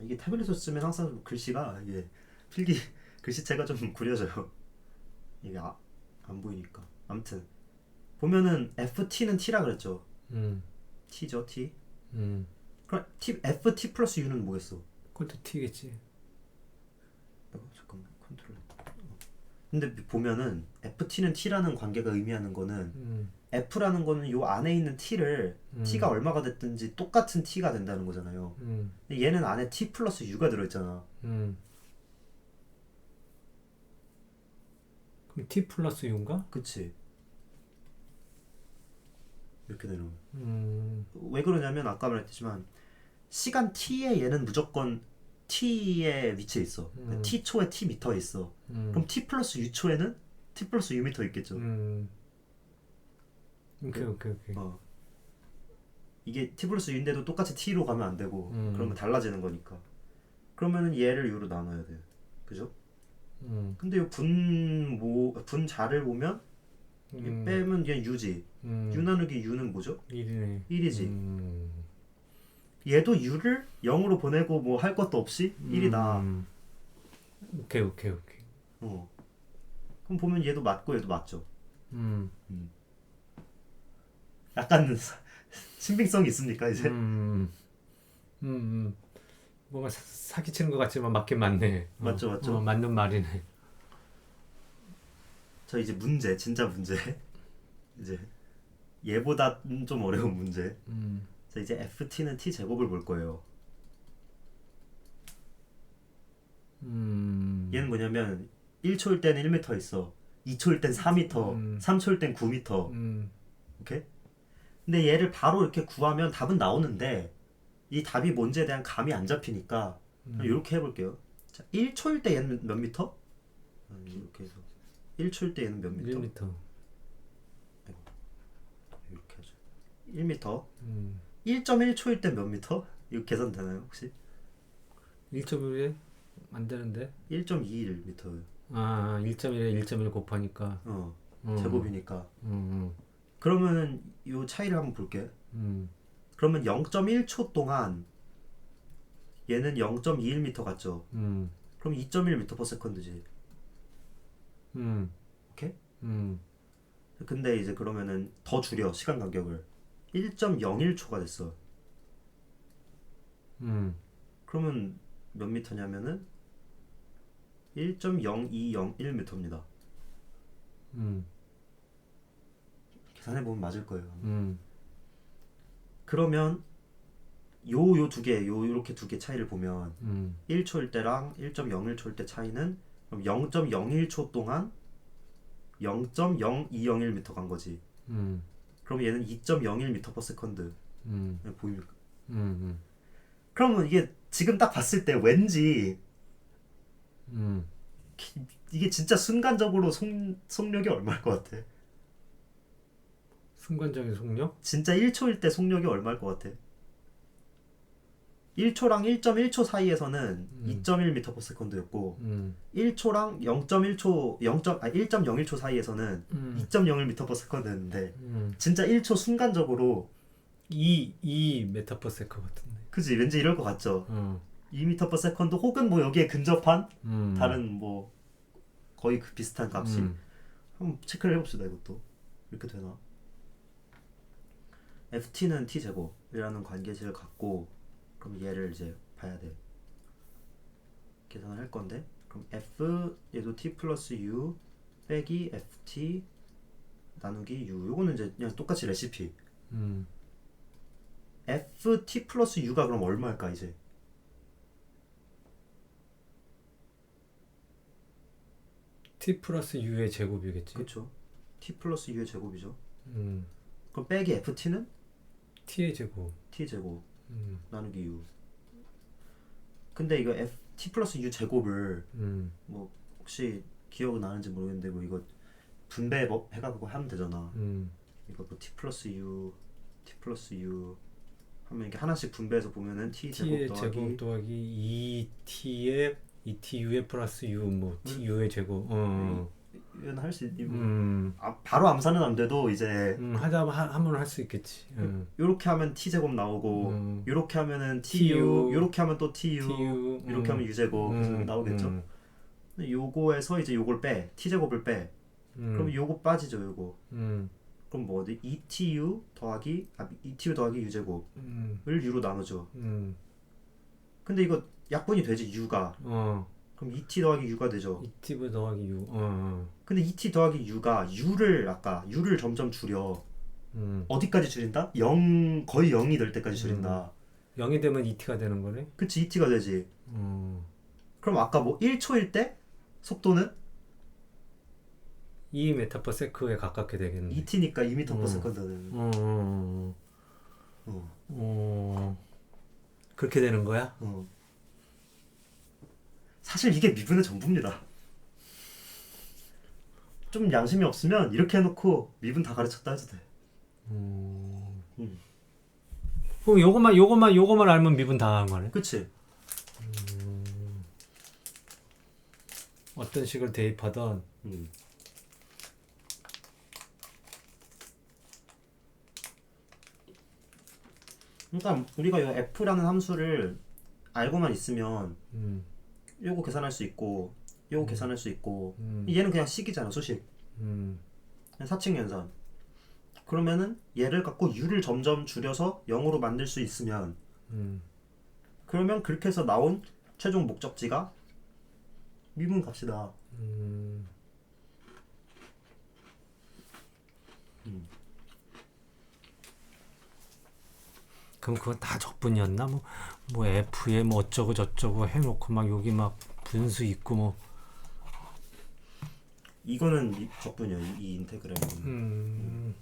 이게 태블릿으로 쓰면 항상 글씨가 이게 필기 글씨체가 좀 구려져요. 이게 안 보이니까. 아무튼 보면은 ft는 t라 그랬죠. t죠 t. 그럼 ft 플러스 u는 뭐겠어? 그것도 t겠지. 잠깐만 컨트롤. 근데 보면은 ft는 t라는 관계가 의미하는 거는 f라는 거는 요 안에 있는 t를 t가 얼마가 됐든지 똑같은 t가 된다는 거잖아요. 근데 얘는 안에 t 플러스 u가 들어있잖아. 그럼 t 플러스 u인가? 그치. 이렇게 되는 거야. 왜 그러냐면 아까 말했지만 시간 t에 얘는 무조건 t의 위치에 있어. 그러니까 t 초에 t 미터에 있어. 그럼 t 플러스 u 초에는 t 플러스 u 미터 있겠죠. 오케이. 이게 t 플러스 u인데도 똑같이 t로 가면 안 되고 그러면 달라지는 거니까. 그러면은 얘를 u로 나눠야 돼. 그죠? 근데 이 분자를 보면 빼면 얘 u지. u 나누기 u는 뭐죠? 1이네. 1이지. 얘도 u를 0으로 보내고 뭐 할 것도 없이 1이다. 오케이. 그럼 보면 얘도 맞고 얘도 맞죠. 약간 신빙성이 있습니까 이제? 뭔가 사기치는 것 같지만 맞긴 맞네. 맞죠. 맞는 말이네. 저 이제 문제, 진짜 문제. 이제 얘보다 좀 어려운 문제. 자 이제 ft는 t 제곱을 볼 거예요. 얘는 뭐냐면 1초일 때는 1m 있어. 2초일 땐 4m, 3초일 땐 9m. 오케이? 근데 얘를 바로 이렇게 구하면 답은 나오는데 이 답이 뭔지에 대한 감이 안 잡히니까 이렇게 해볼게요. 자, 1초일 때 얘는 몇 미터? 이렇게 해서 1초일 때 얘는 몇 미터? 1m. 이렇게 하죠. 1m. 1.1초일 때 몇 미터? 이거 계산 되나요 혹시? 1.1에 안 되는데? 1.21m. 아 1.1에 1.1 곱하니까 제곱이니까. 그러면은 이 차이를 한번 볼게. 그러면 0.1초 동안 얘는 0.21m 같죠? 그럼 2.1m/s지. 오케이? 근데 이제 그러면은 더 줄여 시간 간격을 1.01초가 됐어. 그러면 몇 미터냐면은 1.0201m입니다. 계산해보면 맞을 거예요. 그러면 요 두 개, 요렇게 두 개 차이를 보면 1초일 때랑 1.01초일 때 차이는 그럼 0.01초 동안 0.0201m 간 거지. 그럼 얘는 2.01m/s. 보입니까? 그러면 이게 지금 딱 봤을 때 왠지 이게 진짜 순간적으로 속력이 얼마일 것 같아? 순간적인 속력? 진짜 1초일 때 속력이 얼마일 것 같아? 1초랑 1.1초 사이에서는 2.1m/s였고 1초랑 1.01초 사이에서는 2.01m/s였는데 진짜 1초 순간적으로 2m/s 같은데. 그지? 왠지 이럴 것 같죠? 2m/s 혹은 뭐 여기에 근접한 다른 뭐 거의 그 비슷한 값이 한번 체크를 해봅시다. 이것도 이렇게 되나? ft는 t제곱이라는 관계식을 갖고 그럼 얘를 이제 봐야 돼. 계산을 할 건데 그럼 f 얘도 t 플러스 u 빼기 ft 나누기 u 요거는 이제 그냥 똑같이 레시피. ft 플러스 u가 그럼 얼마일까 이제? t 플러스 u의 제곱이겠지. 그렇죠. t 플러스 u의 제곱이죠. 음, 그럼 빼기 ft는 t의 제곱. t 제곱 음, 나누기 u. 근데 이거 t 플러스 u 제곱을 뭐 혹시 기억 나는지 모르겠는데 뭐 이거 분배 뭐 해가지고 하면 되잖아. 이거 뭐 t 플러스 u 하면 이게 하나씩 분배해서 보면은 t t의 제곱 제곱 더하기 2t의 2tu의 플러스 u 뭐 tu의 제곱. 이건 할 수 있. 음, 바로 암산은 안 돼도 이제 하면 할 수 있겠지. 요렇게 하면 t 제곱 나오고 요렇게 하면은 tu, 요렇게 하면 또 tu, tu, 이렇게 하면 u 제곱 나오겠죠. 근데 요거에서 이제 요걸 빼 t 제곱을 빼. 그럼 요거 빠지죠 요거. 그럼 뭐 어디 2tu 더하기 u 제곱을 u로 나누죠. 근데 이거 약분이 되지 u가. 그럼 2t 더하기 u가 되죠. 2t 더하기 u. 근데 2t 더하기 u가 u를 점점 줄여. 어디까지 줄인다? 0 거의 0이 될 때까지 줄인다. 0이 되면 2t가 되는 거네. 그치 2t가 되지. 그럼 아까 뭐 1초일 때 속도는 2m/s에 가깝게 되겠네. 2t니까 2m/s는. 그렇게 되는 거야? 사실 이게 미분의 전부입니다. 좀 양심이 없으면 이렇게 해놓고 미분 다 가르쳤다 해도 돼. 그럼 요것만 알면 미분 다 한 거네. 그치? 어떤 식을 대입하던. 그러니까 우리가 이 f라는 함수를 알고만 있으면 요거 계산할 수 있고 요거 계산할 수 있고 얘는 그냥 식이잖아. 수식. 그냥 사칙 연산. 그러면은 얘를 갖고 u를 점점 줄여서 0으로 만들 수 있으면 그러면 그렇게 해서 나온 최종 목적지가 미분 값이다. 그럼 그건 다 적분이었나? 뭐 f에 뭐 어쩌고 저쩌고 해놓고 막 여기 막 분수 있고 뭐. 이거는 적분이야. 이 인테그랄은.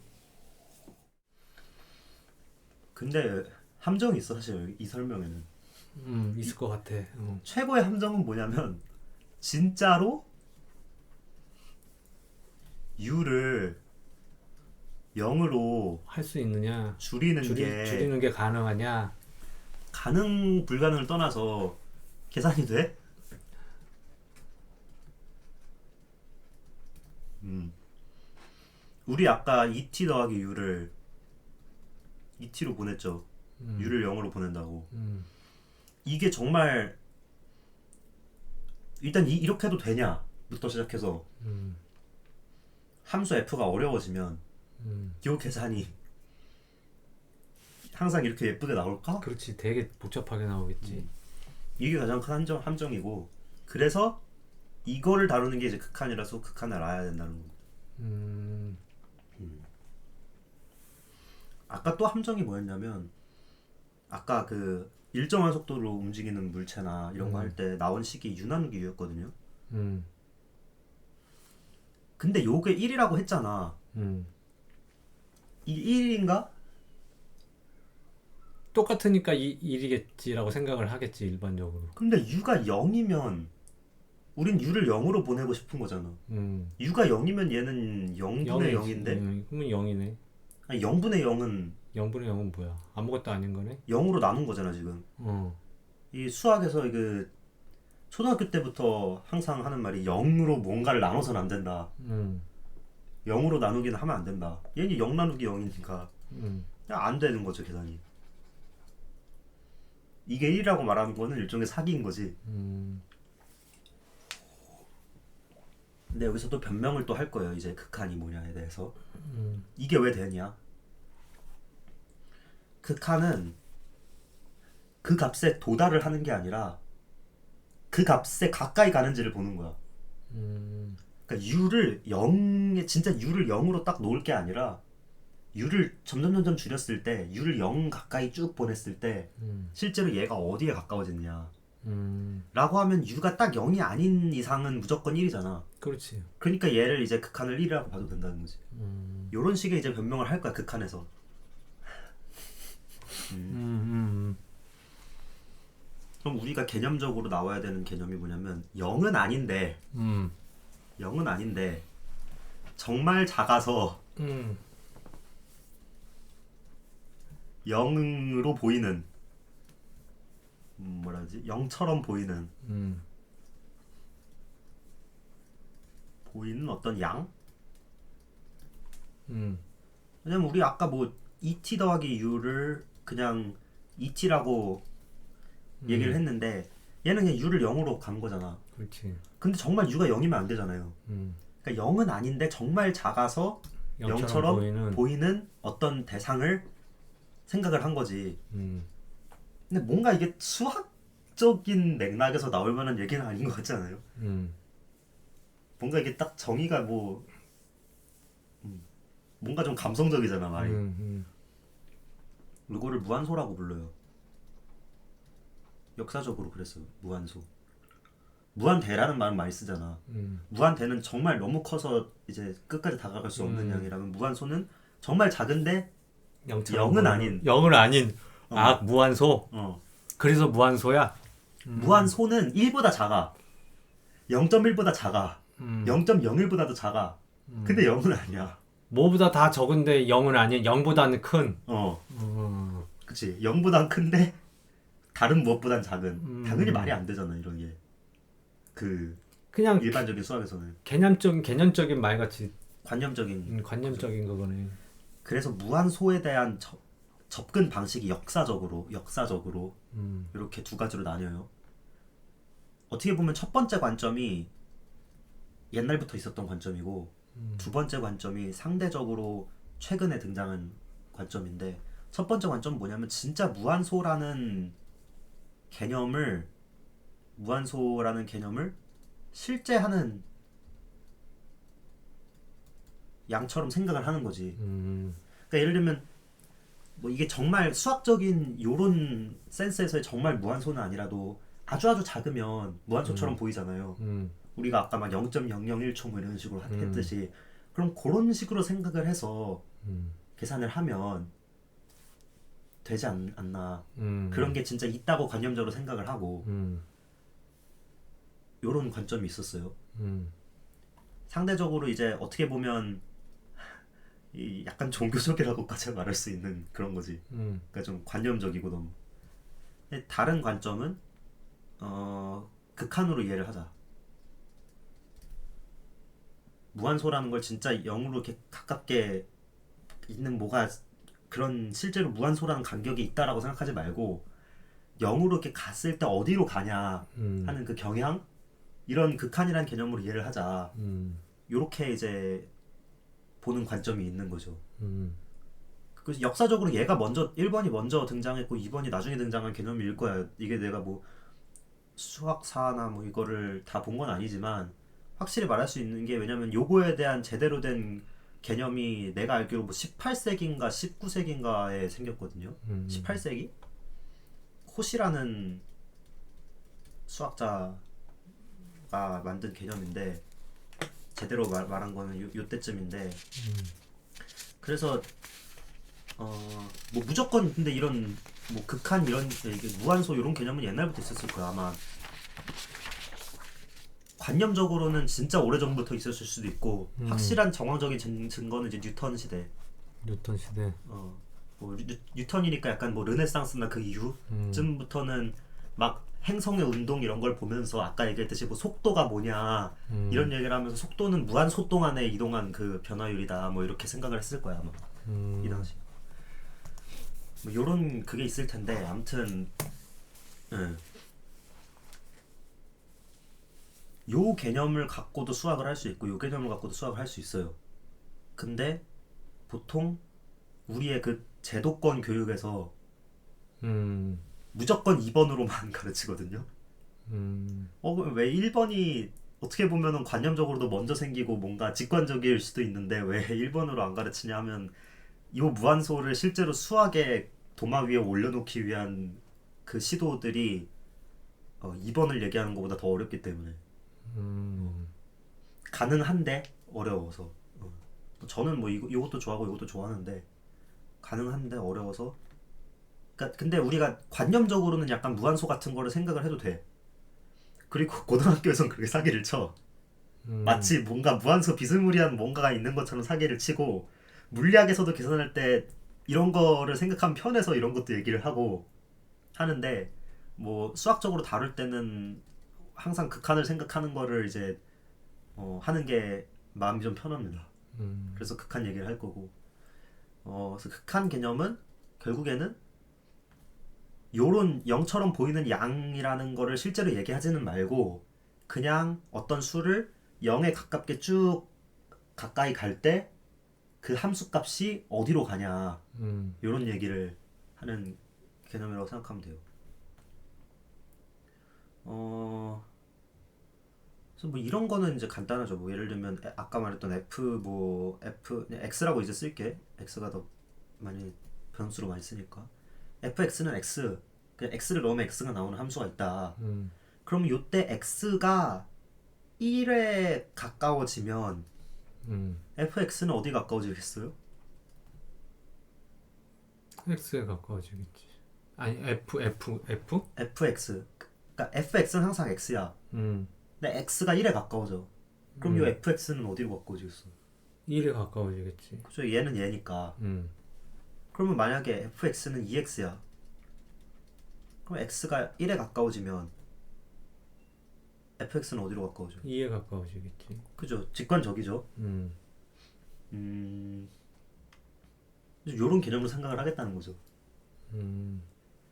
근데 함정이 있어 사실 이 설명에는. 있을 것 같아. 최고의 함정은 뭐냐면 진짜로 u를 0으로 할 수 있느냐? 줄이는 게 가능하냐? 가능 불가능을 떠나서 계산이 돼? 우리 아까 2t 더하기 u를 2t로 보냈죠. u를 0으로 보낸다고. 이게 정말 일단 이렇게 해도 되냐부터 시작해서 함수 f가 어려워지면 요 계산이 항상 이렇게 예쁘게 나올까? 그렇지. 되게 복잡하게 나오겠지. 이게 가장 큰 함정이고, 그래서 이거를 다루는 게 이제 극한이라서 극한을 알아야 된다는 거. 아까 또 함정이 뭐였냐면, 아까 그 일정한 속도로 움직이는 물체나 이런 거 할 때 나온 식이 u 나누기 u였거든요. 근데 요게 1이라고 했잖아. 이 1인가? 똑같으니까 1이겠지라고 생각을 하겠지 일반적으로. 근데 u가 0이면 우린 u를 0으로 보내고 싶은 거잖아. u가 0이면 얘는 0분의 0인데? 그러면 0이네. 아니 0분의 0은 0분의 0은 뭐야? 아무것도 아닌 거네? 0으로 나눈 거잖아 지금. 이 수학에서 그 초등학교 때부터 항상 하는 말이 0으로 뭔가를 나눠서는 안 된다. 0으로 나누기는 하면 안 된다. 얘는 0 나누기 0이니까 그냥 안 되는 거죠 계산이. 이게 1이라고 말하는 거는 일종의 사기인 거지. 근데 여기서 또 변명을 또 할 거예요. 이제 극한이 뭐냐에 대해서. 이게 왜 되냐? 극한은 그 값에 도달을 하는 게 아니라 그 값에 가까이 가는지를 보는 거야. 그러니까 u를 0에 진짜 u를 0으로 딱 놓을 게 아니라 u를 점점 줄였을 때 u를 0 가까이 쭉 보냈을 때 실제로 얘가 어디에 가까워지느냐. 라고 하면 U가 딱 0이 아닌 이상은 무조건 1이잖아. 그렇지. 그러니까 얘를 이제 극한을 1이라고 봐도 된다는 거지. 요런 식의 이제 변명을 할 거야, 극한에서. 그럼 우리가 개념적으로 나와야 되는 개념이 뭐냐면 0은 아닌데 0은 아닌데 정말 작아서 0으로 보이는 뭐라 하지? 0처럼 보이는 어떤 양? 왜냐면 우리 아까 뭐 2t 더하기 u를 그냥 2t라고 얘기를 했는데 얘는 그냥 u를 0으로 간 거잖아. 그렇지. 근데 정말 u가 0이면 안 되잖아요. 그러니까 0은 아닌데 정말 작아서 0처럼 보이는 어떤 대상을 생각을 한 거지. 근데 뭔가 이게 수학적인 맥락에서 나올 만한 얘기는 아닌 것 같지 않아요? 뭔가 이게 딱 정의가 뭐 뭔가 좀 감성적이잖아 말이. 이거를 무한소라고 불러요. 역사적으로 그랬어요. 무한소. 무한대라는 말은 많이 쓰잖아. 무한대는 정말 너무 커서 이제 끝까지 다가갈 수 없는 양이라면 무한소는 정말 작은데 0은 아닌. 0은 아닌. 무한소. 그래서 무한소야. 무한소는 1보다 작아. 0.1보다 작아. 0.01보다도 작아. 근데 0은 아니야. 뭐보다 다 적은데 0은 아닌. 0보다는 큰. 그치. 0보단 큰데 다른 무엇보단 작은. 당연히 말이 안 되잖아 이런 게. 그냥 일반적인 수학에서는 개념적인 말 같이 관념적인 거거네. 그래서 무한소에 대한 접근 방식이 역사적으로 이렇게 두 가지로 나뉘어요. 어떻게 보면 첫 번째 관점이 옛날부터 있었던 관점이고 두 번째 관점이 상대적으로 최근에 등장한 관점인데 첫 번째 관점은 뭐냐면 진짜 무한소라는 개념을 실제 하는 양처럼 생각을 하는 거지. 그러니까 예를 들면 뭐 이게 정말 수학적인 요런 센스에서의 정말 무한소는 아니라도 아주 작으면 무한소처럼 보이잖아요. 우리가 아까 막 0.001초 뭐 이런 식으로 했듯이 그럼 그런 식으로 생각을 해서 계산을 하면 되지 않나. 그런 게 진짜 있다고 관념적으로 생각을 하고 요런 관점이 있었어요. 상대적으로 이제 어떻게 보면 약간 종교적이라고까지 말할 수 있는 그런 거지. 그러니까 좀 관념적이고 너무. 다른 관점은 극한으로 이해를 하자. 무한소라는 걸 진짜 0으로 이렇게 가깝게 있는 뭐가 그런 실제로 무한소라는 간격이 있다라고 생각하지 말고 0으로 이렇게 갔을 때 어디로 가냐 하는 그 경향 이런 극한이라는 개념으로 이해를 하자. 요렇게 이제 보는 관점이 있는 거죠. 그래서 역사적으로 얘가 먼저 1번이 먼저 등장했고 2번이 나중에 등장한 개념일 거야. 이게 내가 뭐 수학사나 뭐 이거를 다 본 건 아니지만 확실히 말할 수 있는 게 왜냐면 요거에 대한 제대로 된 개념이 내가 알기로 뭐 18세기인가 19세기인가에 생겼거든요. 18세기? 코시라는 수학자가 만든 개념인데 제대로 말한 거는 요때쯤인데 그래서 뭐 무조건 근데 이런 뭐 극한 이런 무한소 이런 개념은 옛날부터 있었을 거야. 아마 관념적으로는 진짜 오래전부터 있었을 수도 있고 확실한 정황적인 증거는 이제 뉴턴 시대. 뭐 뉴턴이니까 약간 뭐 르네상스나 그 이후쯤부터는 막 행성의 운동 이런 걸 보면서 아까 얘기했듯이 뭐 속도가 뭐냐 이런 얘기를 하면서 속도는 무한 소 동안에 이동한 그 변화율이다 뭐 이렇게 생각을 했을 거야 아마 이 당시. 뭐 요런 그게 있을 텐데 아무튼 요 개념을 갖고도 수학을 할 수 있고 요 개념을 갖고도 수학을 할 수 있어요. 근데 보통 우리의 그 제도권 교육에서 무조건 2번으로만 가르치거든요. 왜 1번이 어떻게 보면은 관념적으로도 먼저 생기고 뭔가 직관적일 수도 있는데 왜 1번으로 안 가르치냐 하면 이 무한소를 실제로 수학의 도마 위에 올려놓기 위한 그 시도들이 2번을 얘기하는 것보다 더 어렵기 때문에 음, 가능한데 어려워서 저는 뭐 이것도 좋아하고 이것도 좋아하는데 가능한데 어려워서 그러니까 근데 우리가 관념적으로는 약간 무한소 같은 거를 생각을 해도 돼. 그리고 고등학교에선 그렇게 사기를 쳐. 마치 뭔가 무한소 비스무리한 뭔가가 있는 것처럼 사기를 치고 물리학에서도 계산할 때 이런 거를 생각하면 편해서 이런 것도 얘기를 하고 하는데 뭐 수학적으로 다룰 때는 항상 극한을 생각하는 거를 이제 하는 게 마음이 좀 편합니다. 그래서 극한 얘기를 할 거고 그래서 극한 개념은 결국에는 요런 0처럼 보이는 양이라는 거를 실제로 얘기하지는 말고 그냥 어떤 수를 0에 가깝게 쭉 가까이 갈 때 그 함수 값이 어디로 가냐 요런 얘기를 하는 개념이라고 생각하면 돼요. 그래서 뭐 이런 거는 이제 간단하죠. 뭐 예를 들면 아까 말했던 F X라고 이제 쓸게. X가 더 많이 변수로 많이 쓰니까 fx는 x 그냥 x를 넣으면 x가 나오는 함수가 있다. 그럼 요때 x가 1에 가까워지면 fx는 어디 가까워지겠어요? X에 가까워지겠지. 아니 F. fx 그러니까 fx는 항상 x야. 근데 x가 1에 가까워져. 그럼 요 fx는 어디로 가까워지겠어? 1에 가까워지겠지. 그죠? 얘는 얘니까. 그러면 만약에 fx는 2x야. 그럼 x가 1에 가까워지면 fx는 어디로 가까워져? 2에 가까워지겠지. 그죠? 직관적이죠. 요런 개념으로 생각을 하겠다는 거죠.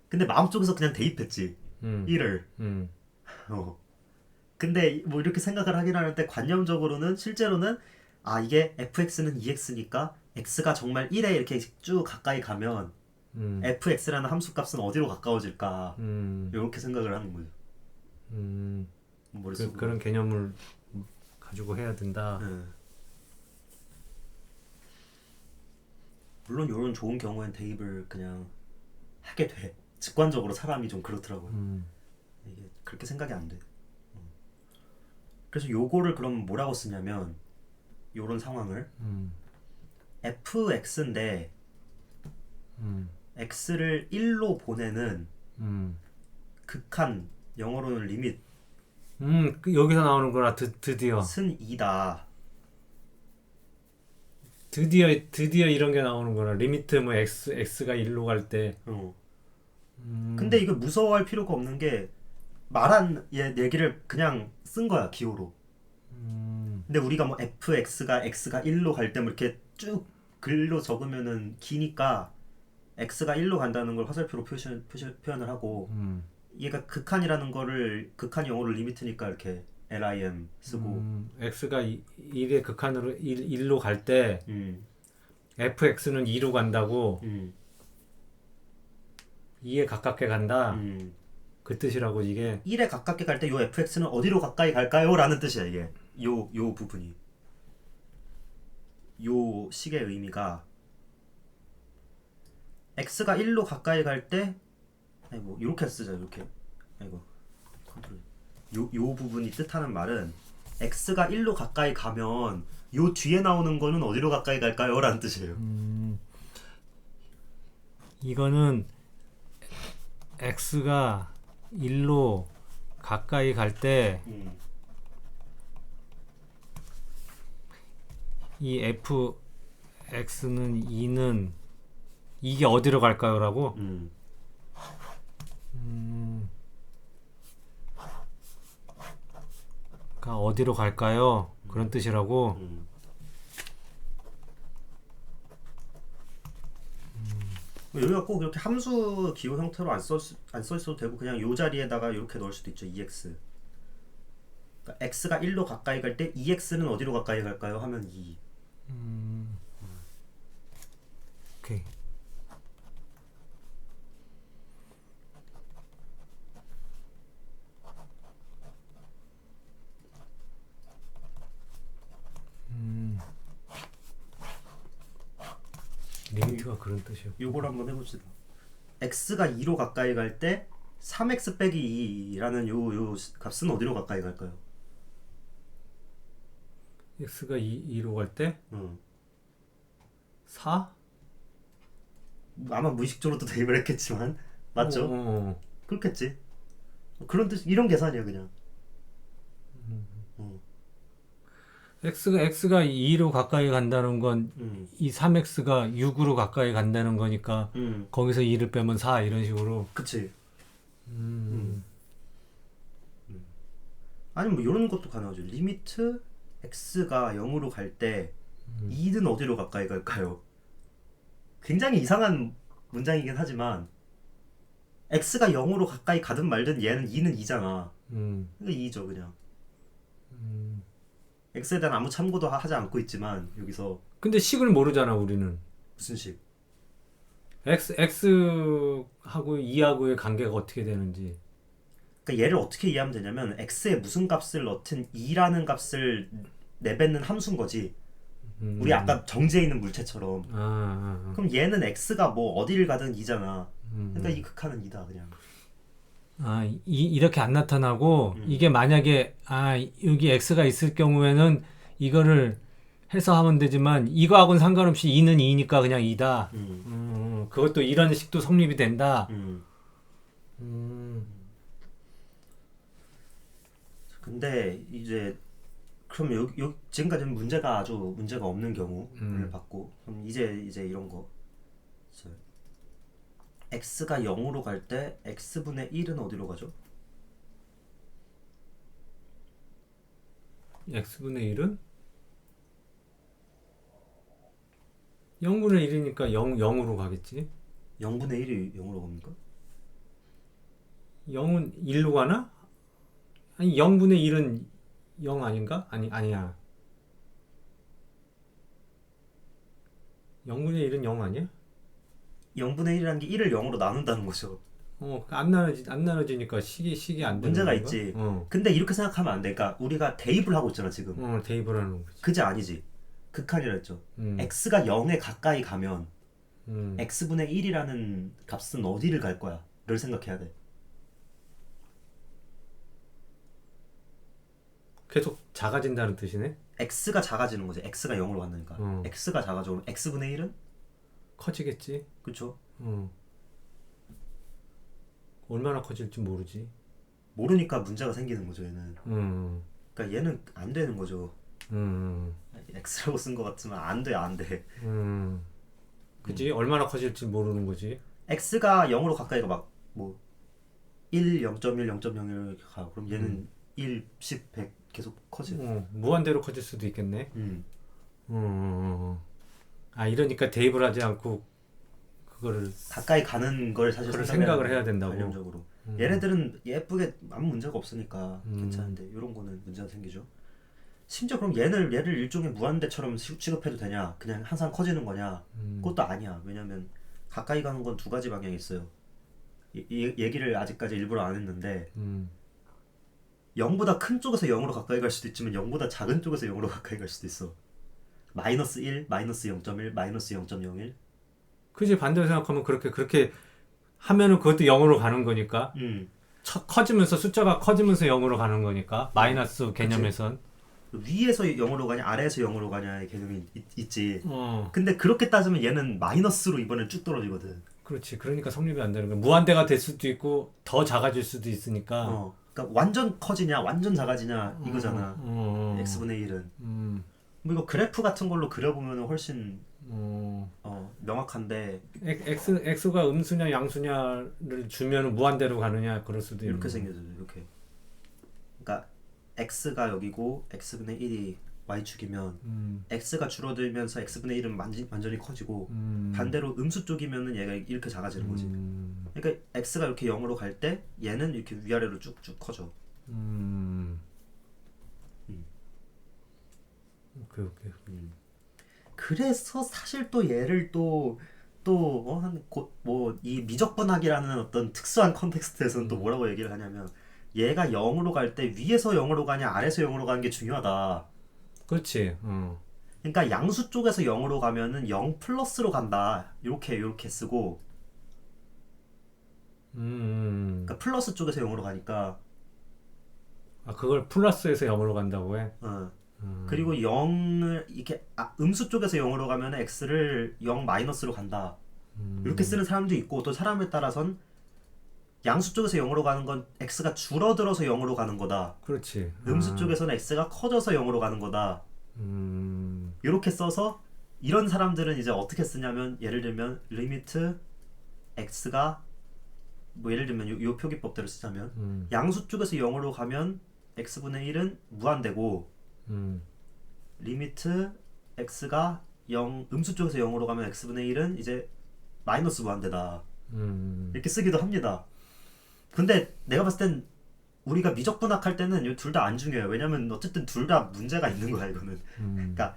근데 마음속에서 그냥 대입했지. 1을. 근데 뭐 이렇게 생각을 하긴 하는데 관념적으로는 실제로는 이게 fx는 2x니까 x가 정말 1에 이렇게 쭉 가까이 가면 fx라는 함수값은 어디로 가까워질까 이렇게 생각을 하는 거죠. 머릿속으로. 그런 개념을 가지고 해야 된다. 네. 물론 이런 좋은 경우엔 대입을 그냥 하게 돼. 직관적으로 사람이 좀 그렇더라고요. 이게 그렇게 생각이 안 돼. 그래서 요거를 그럼 뭐라고 쓰냐면 요런 상황을 fx인데 x를 1로 보내는 극한, 영어로는 리밋 여기서 나오는구나. 드디어 쓴 2다. 드디어 이런 게 나오는구나. 리미트 뭐 x가 1로 갈 때. 근데 이거 무서워할 필요가 없는 게 말한 얘기를 그냥 쓴 거야, 기호로. 근데 우리가 뭐 fx가 1로 갈 때 뭐 이렇게 쭉 글로 적으면은 기니까 x가 1로 간다는 걸 화살표로 표현을 하고 얘가 극한이라는 거를 극한 영어로 리미트니까 이렇게 lim 쓰고 x가 1의 극한으로 1로 갈 때 fx는 2로 간다고 2에 가깝게 간다. 그 뜻이라고 이게. 1에 가깝게 갈 때 요 fx는 어디로 가까이 갈까요? 라는 뜻이야 이게. 요 부분이. 요 식의 의미가 x가 1로 가까이 갈 때 아이고 이렇게 쓰자 이렇게. 아이고 컨트롤. 요 부분이 뜻하는 말은 x가 1로 가까이 가면 요 뒤에 나오는 거는 어디로 가까이 갈까요? 라는 뜻이에요. 이거는 x가 1로 가까이 갈 때 이 fx는 2는 이게 어디로 갈까요? 라고? 그러니까 어디로 갈까요? 그런 뜻이라고? 여기가 꼭 이렇게 함수 기호 형태로 안 써 있어도 되고 그냥 요 자리에다가 이렇게 넣을 수도 있죠. 2x. 그러니까 x가 1로 가까이 갈 때 2x는 어디로 가까이 갈까요? 하면 2. 오케이. 리미트가 그런 뜻이요. 요걸 한번 해봅시다. x가 2로 가까이 갈 때 3x 빼기 2라는 요 값은 어디로 가까이 갈까요? x가 2로 갈 때 응. 4? 아마 무의식적으로 또 대입을 했겠지만 맞죠? 어. 그렇겠지. 그런 뜻 이런 계산이야 그냥. 어. x가 2로 가까이 간다는 건 이 3x가 6으로 가까이 간다는 거니까 거기서 2를 빼면 4 이런 식으로. 그치. 음. 아니면 뭐 이런 것도 가능하죠. 리미트 x가 0으로 갈 때 2는 어디로 가까이 갈까요? 굉장히 이상한 문장이긴 하지만 x가 0으로 가까이 가든 말든 얘는 2는 2잖아. 음. 그러니까 2죠 그냥. x에 대한 아무 참고도 하지 않고 있지만 여기서 근데 식을 모르잖아 우리는. 무슨 식? x하고 2하고의 관계가 어떻게 되는지. 그러니까 얘를 어떻게 이해하면 되냐면 x에 무슨 값을 넣든 2라는 값을 내뱉는 함수인 거지. 우리 아까 정지해 있는 물체처럼. 그럼 얘는 x가 뭐 어디를 가든 2잖아. 그러니까 이 극한은 2다 그냥. 이렇게 안 나타나고 이게 만약에 여기 x가 있을 경우에는 이거를 해서 하면 되지만 이거하고는 상관없이 2는 2니까 그냥 2다. 그것도 이런 식도 성립이 된다. 근데 이제 그럼 지금까지는 문제가 아주 문제가 없는 경우를 봤고 그럼 이제 이런 거 있어요. x가 0으로 갈 때 x분의 1은 어디로 가죠? x분의 1은 0분의 1이니까 0으로 가겠지. 0분의 1이 0으로 갑니까? 0은 1로 가나? 아니 0분의 1은 0 아닌가? 아니야. 0분의 1은 0 아니야? 0분의 1이라는 게 1을 0으로 나눈다는 거죠. 안 나눠지니까 식이 안 되는 문제가 건가? 있지. 근데 이렇게 생각하면 안 돼. 그러니까 우리가 대입을 하고 있잖아 지금. 대입을 하는 거지. 그지 아니지. 극한이라 했죠. x가 0에 가까이 가면 x분의 1이라는 값은 어디를 갈 거야? 를 생각해야 돼. 계속 작아진다는 뜻이네. x가 작아지는 거지. x가 0으로 갔으니까. x가 작아져. 그럼 x분의 1은? 커지겠지. 그쵸? 얼마나 커질지 모르지. 모르니까 문제가 생기는 거죠 얘는. 그러니까 얘는 안 되는 거죠. x라고 쓴 것 같지만 안 돼. 그치? 얼마나 커질지 모르는 거지. x가 0으로 가까이가 막 뭐 1, 0.1, 0.01 가. 그럼 얘는 1, 10, 100 계속 커지. 무한대로 커질 수도 있겠네. 이러니까 대입을 하지 않고 그거를 가까이 가는 걸 사실 생각을 해야 된다고. 관념적으로. 얘네들은 예쁘게 아무 문제가 없으니까 괜찮은데 이런 거는 문제가 생기죠. 심지어 그럼 얘를 일종의 무한대처럼 취급해도 되냐? 그냥 항상 커지는 거냐? 그것도 아니야. 왜냐면 가까이 가는 건 두 가지 방향이 있어요. 이 얘기를 아직까지 일부러 안 했는데 0보다 큰 쪽에서 0으로 가까이 갈 수도 있지만 0보다 작은 쪽에서 0으로 가까이 갈 수도 있어. 마이너스 1, 마이너스 0.1, 마이너스 0.01. 그지 반대로 생각하면 그렇게 하면은 그것도 0으로 가는 거니까. 커지면서 숫자가 커지면서 0으로 가는 거니까. 마이너스 개념에선. 위에서 0으로 가냐 아래에서 0으로 가냐의 개념이 있지. 근데 그렇게 따지면 얘는 마이너스로 이번에 쭉 떨어지거든. 그렇지. 그러니까 성립이 안 되는 거야. 무한대가 될 수도 있고 더 작아질 수도 있으니까. 그러니까 완전 커지냐 완전 작아지냐 이거잖아. x분의 1은. 뭐 이거 그래프 같은 걸로 그려보면 훨씬 명확한데 x가 음수냐 양수냐를 주면 무한대로 가느냐 그럴 수도 이렇게 있는 생겨져. 이렇게. 그러니까 x가 여기고 x분의 1이 y축이면 x가 줄어들면서 x분의 1은 완전히 커지고 반대로 음수 쪽이면은 얘가 이렇게 작아지는 거지. 그러니까 x가 이렇게 0으로 갈 때 얘는 이렇게 위아래로 쭉쭉 커져. 오케이. 그래서 사실 또 얘를 이 미적분학이라는 어떤 특수한 컨텍스트에서는 또 뭐라고 얘기를 하냐면 얘가 0으로 갈 때 위에서 0으로 가냐 아래에서 0으로 가는 게 중요하다. 그렇지. 그러니까 양수 쪽에서 0으로 가면은 0 플러스로 간다. 이렇게 쓰고 그러니까 플러스 쪽에서 0으로 가니까 아 그걸 플러스에서 0으로 간다고 해? 그리고 0을 이렇게 음수 쪽에서 0으로 가면 x를 0 마이너스로 간다. 이렇게 쓰는 사람도 있고 또 사람에 따라선 양수 쪽에서 0으로 가는 건 x가 줄어들어서 0으로 가는 거다. 그렇지. 음수 쪽에서는 x가 커져서 0으로 가는 거다. 이렇게 써서 이런 사람들은 이제 어떻게 쓰냐면 예를 들면 리미트 x가 뭐 예를 들면 요 표기법대로 쓰자면 양수 쪽에서 0으로 가면 x분의 1은 무한대고 리미트 x가 0 음수 쪽에서 0으로 가면 x분의 1은 이제 마이너스 무한대다. 이렇게 쓰기도 합니다. 근데 내가 봤을 땐 우리가 미적분학 할 때는 둘 다 안 중요해요. 왜냐면 어쨌든 둘 다 문제가 있는 거야 이거는. 그러니까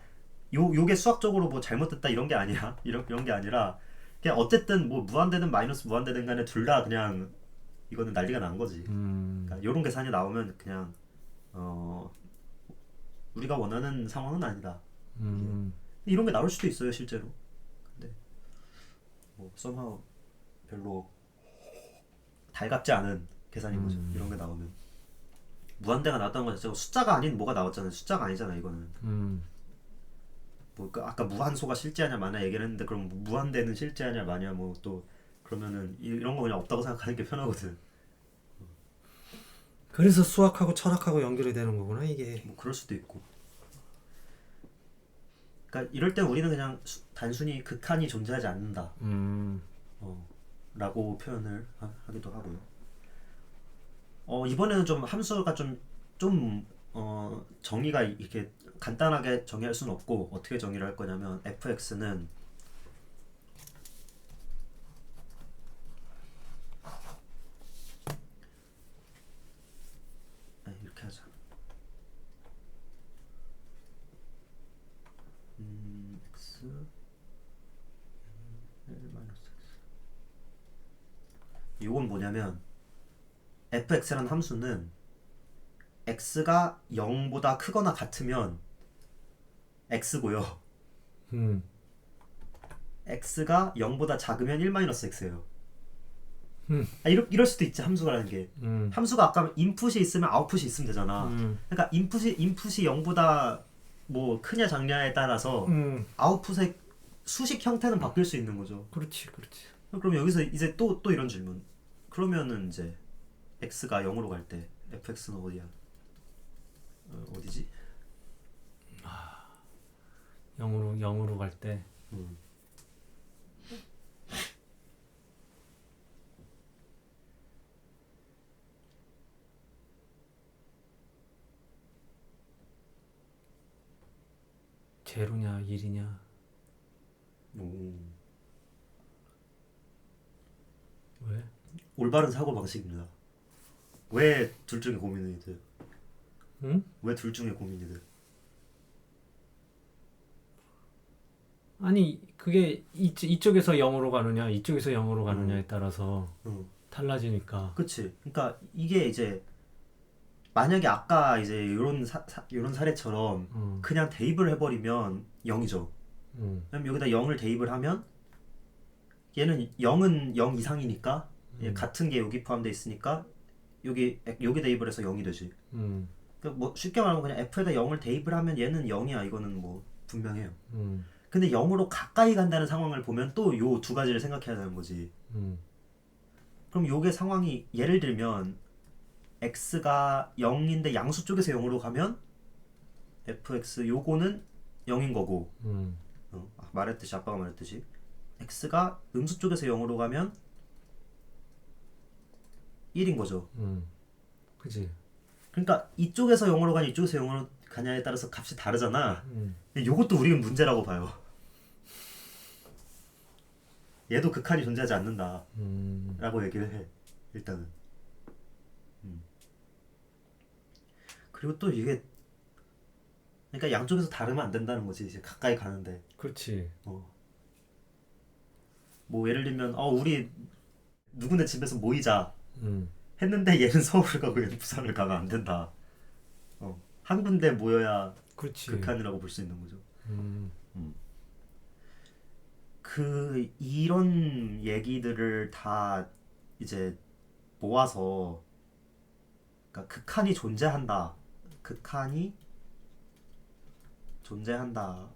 요게 수학적으로 뭐 잘못됐다 이런 게 아니야. 이런 게 아니라 그냥 어쨌든 뭐 무한대든 마이너스 무한대든 간에 둘 다 그냥 이거는 난리가 난 거지. 그러니까 요런 계산이 나오면 그냥 우리가 원하는 상황은 아니다. 이런 게 나올 수도 있어요 실제로. 근데 뭐 somehow 별로 달갑지 않은 계산인 거죠. 이런 게 나오면 무한대가 나왔다는 건 자체가 숫자가 아닌 뭐가 나왔잖아요. 숫자가 아니잖아 이거는. 뭐 아까 무한소가 실제하냐 마냐 얘기를 했는데 그럼 무한대는 실제하냐 마냐 뭐 또 그러면은 이런 거 그냥 없다고 생각하는 게 편하거든. 그래서 수학하고 철학하고 연결이 되는 거구나 이게. 뭐 그럴 수도 있고. 그러니까 이럴 때 우리는 그냥 단순히 극한이 존재하지 않는다. 라고 표현을 하기도 하고요. 이번에는 좀 함수가 좀 정의가 이렇게 간단하게 정의할 수는 없고 어떻게 정의를 할 거냐면 fx는 이렇게 하자. x 1 마이너스 x 이건 뭐냐면 fx라는 함수는 x가 0보다 크거나 같으면 x고요. x가 0보다 작으면 1-x예요. 이럴 수도 있지 함수라는 게. 함수가 아까 인풋이 있으면 아웃풋이 있으면 되잖아. 그러니까 인풋이 0보다 뭐 크냐 작냐에 따라서 아웃풋의 수식 형태는 바뀔 수 있는 거죠. 그렇지, 그렇지. 그럼 여기서 이제 또 이런 질문. 그러면은 이제 x가 0으로 갈 때 fx는 어디야? 어디지? 0으로 갈 때. 제로냐 1이냐. 왜? 올바른 사고 방식입니다. 왜 둘 중에 고민이 돼? 응? 왜 둘 중에 고민이 돼? 아니 그게 이쪽에서 0으로 가느냐 이쪽에서 0으로 가느냐에 따라서 달라지니까. 그치. 그러니까 이게 이제 만약에 아까 이제 이런 사례처럼 그냥 대입을 해버리면 0이죠. 그럼 여기다 0을 대입을 하면 얘는 0은 0 이상이니까 같은 게 여기 포함되어 있으니까 여기 대입을 해서 0이 되지. 그러니까 뭐 쉽게 말하면 그냥 f에다 0을 대입을 하면 얘는 0이야. 이거는 뭐 분명해요. 근데 0으로 가까이 간다는 상황을 보면 또 요 두 가지를 생각해야 되는 거지. 그럼 요게 상황이 예를 들면 x가 0인데 양수 쪽에서 0으로 가면 fx 요거는 0인 거고 아빠가 말했듯이 x가 음수 쪽에서 0으로 가면 1인 거죠. 그지. 그러니까 이쪽에서 0으로 가냐 이쪽에서 0으로 가냐에 따라서 값이 다르잖아. 요것도 우리는 문제라고 봐요. 얘도 극한이 존재하지 않는다 라고 얘기를 해 일단은. 그리고 또 이게 그러니까 양쪽에서 다르면 안 된다는 거지. 이제 가까이 가는데. 그렇지. 뭐 예를 들면 우리 누구네 집에서 모이자 했는데 얘는 서울을 가고 얘는 부산을 가면 안 된다. 한 군데 모여야 그렇지. 극한이라고 볼 수 있는 거죠. 이런 얘기들을 다 이제 모아서 그러니까 극한이 존재한다. 극한이 존재한다.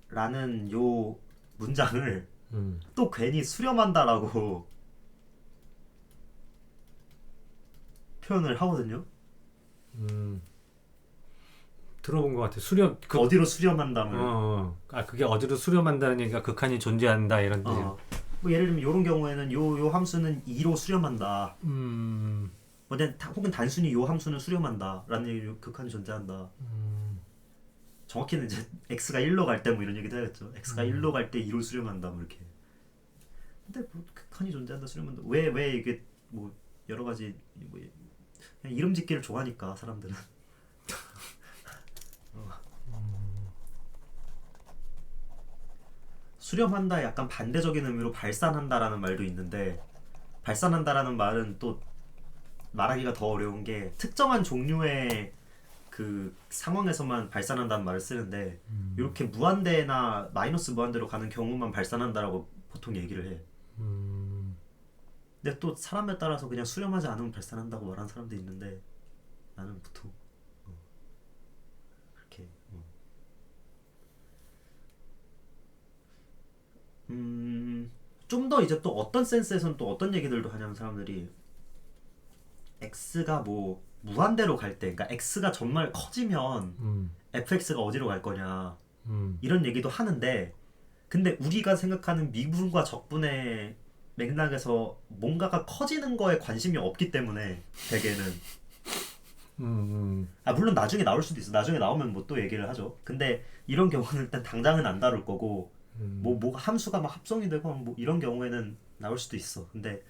라는 요 문장을 또 괜히 수렴한다라고 표현을 하거든요. 들어본 것 같아. 수렴 어디로 수렴한다면 그게 어디로 수렴한다는 얘기가 극한이 존재한다 이런 뜻이. 뭐 예를 들면 이런 경우에는 요 함수는 2로 수렴한다. 뭐 혹은 단순히 요 함수는 수렴한다라는 얘기 극한이 존재한다. 정확히는 이제 x가 1로 갈 때 뭐 이런 얘기도 해야겠죠. x가 1로 갈 때 2로 수렴한다 뭐 이렇게. 근데 뭐 극한이 존재한다 수렴한다. 왜 이게 뭐 여러 가지 뭐 그냥 이름 짓기를 좋아하니까 사람들은. 수렴한다 약간 반대적인 의미로 발산한다라는 말도 있는데 발산한다라는 말은 또 말하기가 더 어려운 게 특정한 종류의 그 상황에서만 발산한다는 말을 쓰는데 이렇게 무한대나 마이너스 무한대로 가는 경우만 발산한다라고 보통 얘기를 해. 근데 또 사람에 따라서 그냥 수렴하지 않으면 발산한다고 말하는 사람도 있는데 나는 보통 그렇게 좀 더 이제 또 어떤 센스에서는 또 어떤 얘기들도 하냐면 사람들이 x가 뭐 무한대로 갈 때, 그러니까 x가 정말 커지면 fx가 어디로 갈 거냐 이런 얘기도 하는데, 근데 우리가 생각하는 미분과 적분의 맥락에서 뭔가가 커지는 거에 관심이 없기 때문에 대개는 물론 나중에 나올 수도 있어. 나중에 나오면 뭐 또 얘기를 하죠. 근데 이런 경우는 일단 당장은 안 다룰 거고 뭐 함수가 막 합성이 되고 뭐 이런 경우에는 나올 수도 있어. 근데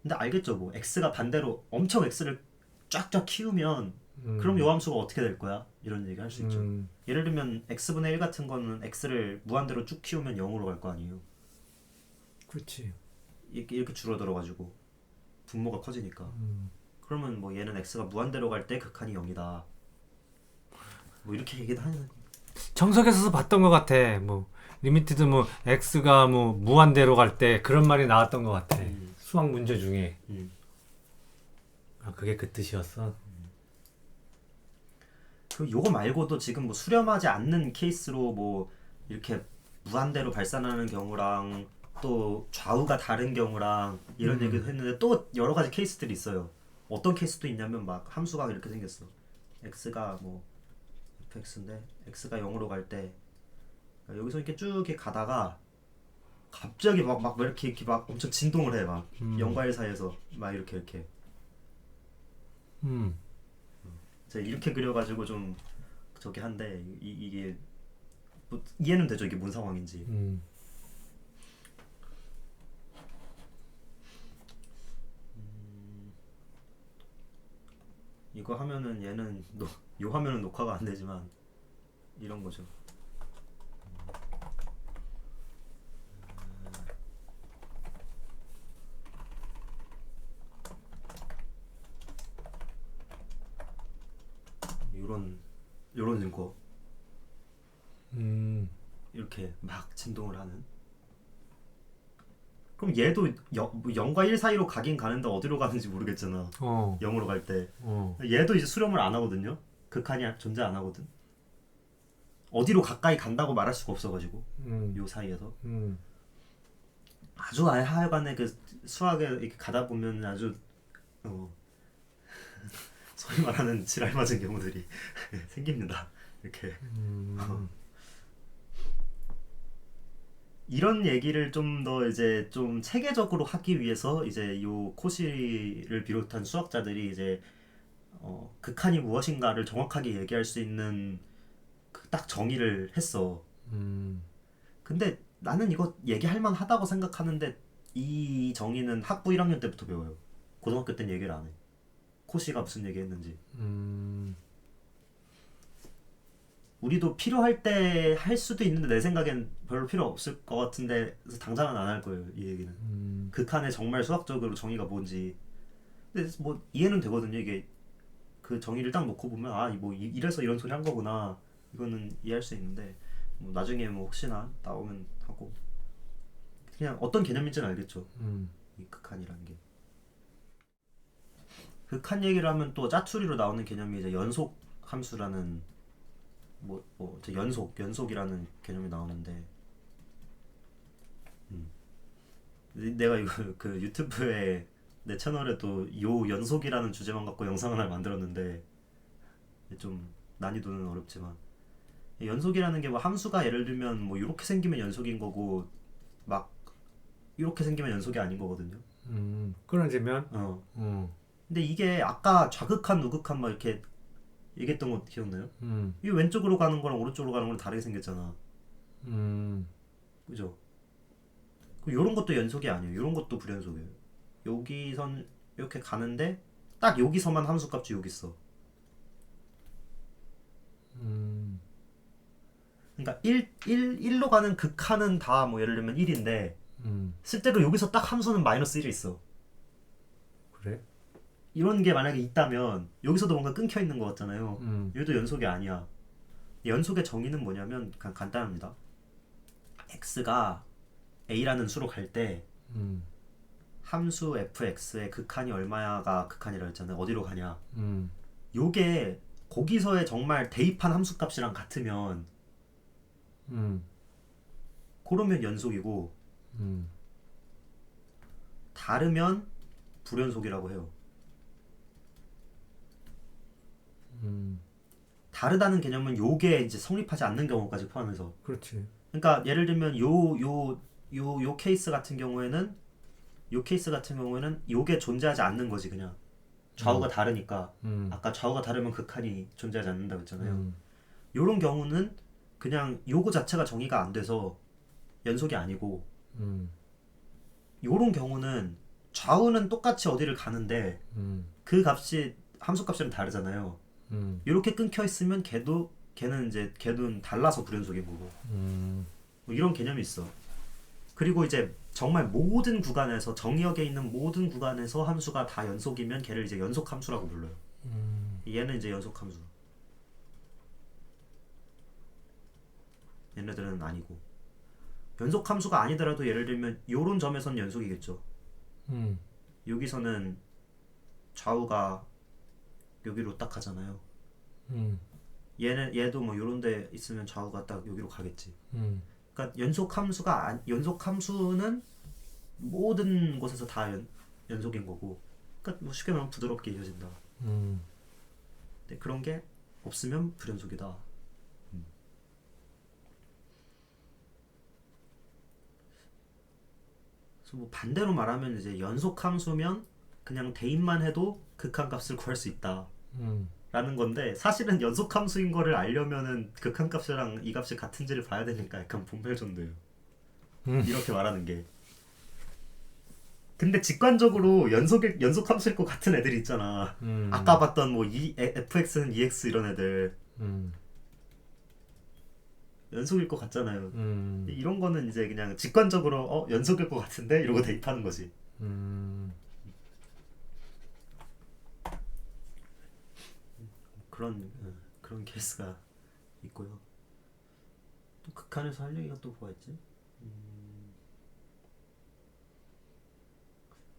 알겠죠. 뭐 x가 반대로 엄청 x를 쫙쫙 키우면 그럼 요 함수가 어떻게 될 거야? 이런 얘기 할 수 있죠. 예를 들면 x분의 1 같은 거는 x를 무한대로 쭉 키우면 0으로 갈 거 아니에요. 그렇지. 이렇게 줄어들어가지고 분모가 커지니까. 그러면 뭐 얘는 x가 무한대로 갈 때 극한이 0이다. 뭐 이렇게 얘기도 하는. 정석에서 봤던 것 같아. 뭐 리미티드 뭐 x가 뭐 무한대로 갈 때 그런 말이 나왔던 것 같아. 수학 문제 중에. 그게 그 뜻이었어. 그 요거 말고도 지금 뭐 수렴하지 않는 케이스로 뭐 이렇게 무한대로 발산하는 경우랑 또 좌우가 다른 경우랑 이런 얘기도 했는데 또 여러 가지 케이스들이 있어요. 어떤 케이스도 있냐면 막 함수가 이렇게 생겼어. x가 뭐 fx인데 x가 0으로 갈 때 여기서 이렇게 쭉 이렇게 가다가 갑자기 막 이렇게 막 엄청 진동을 해. 막 0과 1 사이에서 막 이렇게 제가 이렇게 그려가지고 좀 저기 한데 이게 뭐 이해는 되죠. 이게 뭔 상황인지. 이거 하면은 얘는 요 화면은 녹화가 안 되지만 이런 거죠. 요런 거 이렇게 막 진동을 하는. 그럼 얘도 0과 1 사이로 가긴 가는데 어디로 가는지 모르겠잖아. 0으로 갈 때. 얘도 이제 수렴을 안 하거든요. 극한이 존재 안 하거든. 어디로 가까이 간다고 말할 수가 없어가지고 요 사이에서. 아주 하여간에 그 수학에 이렇게 가다 보면 아주 소위 말하는 지랄 맞은 경우들이 생깁니다. 이렇게. 이런 얘기를 좀 더 이제 좀 체계적으로 하기 위해서 이제 요 코시를 비롯한 수학자들이 이제 극한이 무엇인가를 정확하게 얘기할 수 있는 그 딱 정의를 했어. 근데 나는 이거 얘기할 만하다고 생각하는데 이 정의는 학부 1학년 때부터 배워요. 고등학교 때는 얘기를 안 해. 코시가 무슨 얘기했는지. 우리도 필요할 때 할 수도 있는데 내 생각엔 별로 필요 없을 것 같은데 그래서 당장은 안 할 거예요. 이 얘기는. 극한의 정말 수학적으로 정의가 뭔지. 근데 뭐 이해는 되거든요. 이게 그 정의를 딱 놓고 보면 뭐 이래서 이런 소리 한 거구나. 이거는 이해할 수 있는데 뭐 나중에 뭐 혹시나 나오면 하고 그냥 어떤 개념인지는 알겠죠. 음. 이 극한이라는 게. 극한 얘기를 하면 또 짜투리로 나오는 개념이 이제 연속 함수라는 이제 연속이라는 개념이 나오는데, 내가 이거 그 유튜브에 내 채널에도 요 연속이라는 주제만 갖고 영상 하나를 만들었는데 좀 난이도는 어렵지만, 연속이라는 게 뭐 함수가 예를 들면 뭐 이렇게 생기면 연속인 거고 막 이렇게 생기면 연속이 아닌 거거든요. 끊어지면. 근데 이게 아까 좌극한 우극한 막 이렇게 얘기했던 거 기억나요? 이 왼쪽으로 가는 거랑 오른쪽으로 가는 거랑 다르게 생겼잖아. 그죠? 이런 것도 연속이 아니에요. 이런 것도 불연속이에요. 여기선 이렇게 가는데 딱 여기서만 함수값이 여기 있어. 그러니까 1로 가는 극한은 다 뭐 예를 들면 1인데 실제로 여기서 딱 함수는 마이너스 1이 있어. 그래? 이런 게 만약에 있다면 여기서도 뭔가 끊겨 있는 것 같잖아요. 얘도 연속이 아니야. 연속의 정의는 뭐냐면 그냥 간단합니다. x가 a라는 수로 갈 때 함수 fx의 극한이 얼마야가 극한이라고 했잖아요. 어디로 가냐. 요게 거기서의 정말 대입한 함수값이랑 같으면 그러면 연속이고 다르면 불연속이라고 해요. 다르다는 개념은 요게 이제 성립하지 않는 경우까지 포함해서. 그렇지. 그러니까 예를 들면 요 케이스 같은 경우에는 요게 존재하지 않는 거지. 그냥 좌우가 다르니까. 아까 좌우가 다르면 극한이 존재하지 않는다고 했잖아요. 요런 경우는 그냥 요거 자체가 정의가 안 돼서 연속이 아니고, 요런 경우는 좌우는 똑같이 어디를 가는데 그 값이 함수값이랑 다르잖아요. 이렇게 끊겨 있으면 걔는 달라서 불연속인 거고. 뭐 이런 개념이 있어. 그리고 이제 정말 모든 구간에서 정의역에 있는 모든 구간에서 함수가 다 연속이면 걔를 이제 연속 함수라고 불러요. 얘는 이제 연속 함수. 얘네들은 아니고. 연속 함수가 아니더라도 예를 들면 요런 점에선 연속이겠죠. 여기서는 좌우가 여기로 딱 가잖아요. 얘도 뭐 요런 데 있으면 좌우가 딱 여기로 가겠지. 그러니까 연속 함수는 모든 곳에서 다 연속인 거고. 그러니까 뭐 쉽게 말하면 부드럽게 이어진다. 근데 그런 게 없으면 불연속이다. 그래서 뭐 반대로 말하면 이제 연속 함수면 그냥 대입만 해도 극한값을 구할 수 있다. 라는 건데, 사실은 연속 함수인 거를 알려면은 극한값이랑 이 값이 같은지를 봐야 되니까 약간 분별전도예요. 이렇게 말하는 게. 근데 직관적으로 연속 함수일 것 같은 애들이 있잖아. 아까 봤던 뭐 fx는 ex 이런 애들 연속일 것 같잖아요. 이런 거는 이제 그냥 직관적으로 연속일 것 같은데 이러고 대입하는 거지. 그런 케이스가 있고요. 또 극한에서 할 얘기가 또 뭐가 있지?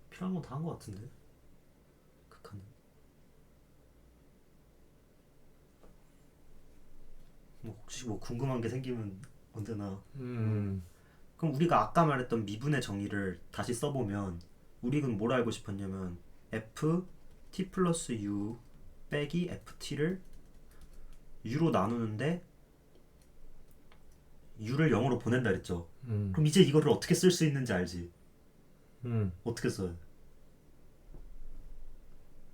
필요한 건 다 한 것 같은데. 극한은 뭐 혹시 뭐 궁금한 게 생기면 언제나. 그럼 우리가 아까 말했던 미분의 정의를 다시 써보면 우리는 뭘 알고 싶었냐면 f t 플러스 u 빼기 ft를 u로 나누는데 u를 0으로 보낸다 그랬죠. 그럼 이제 이거를 어떻게 쓸 수 있는지 알지? 어떻게 써요?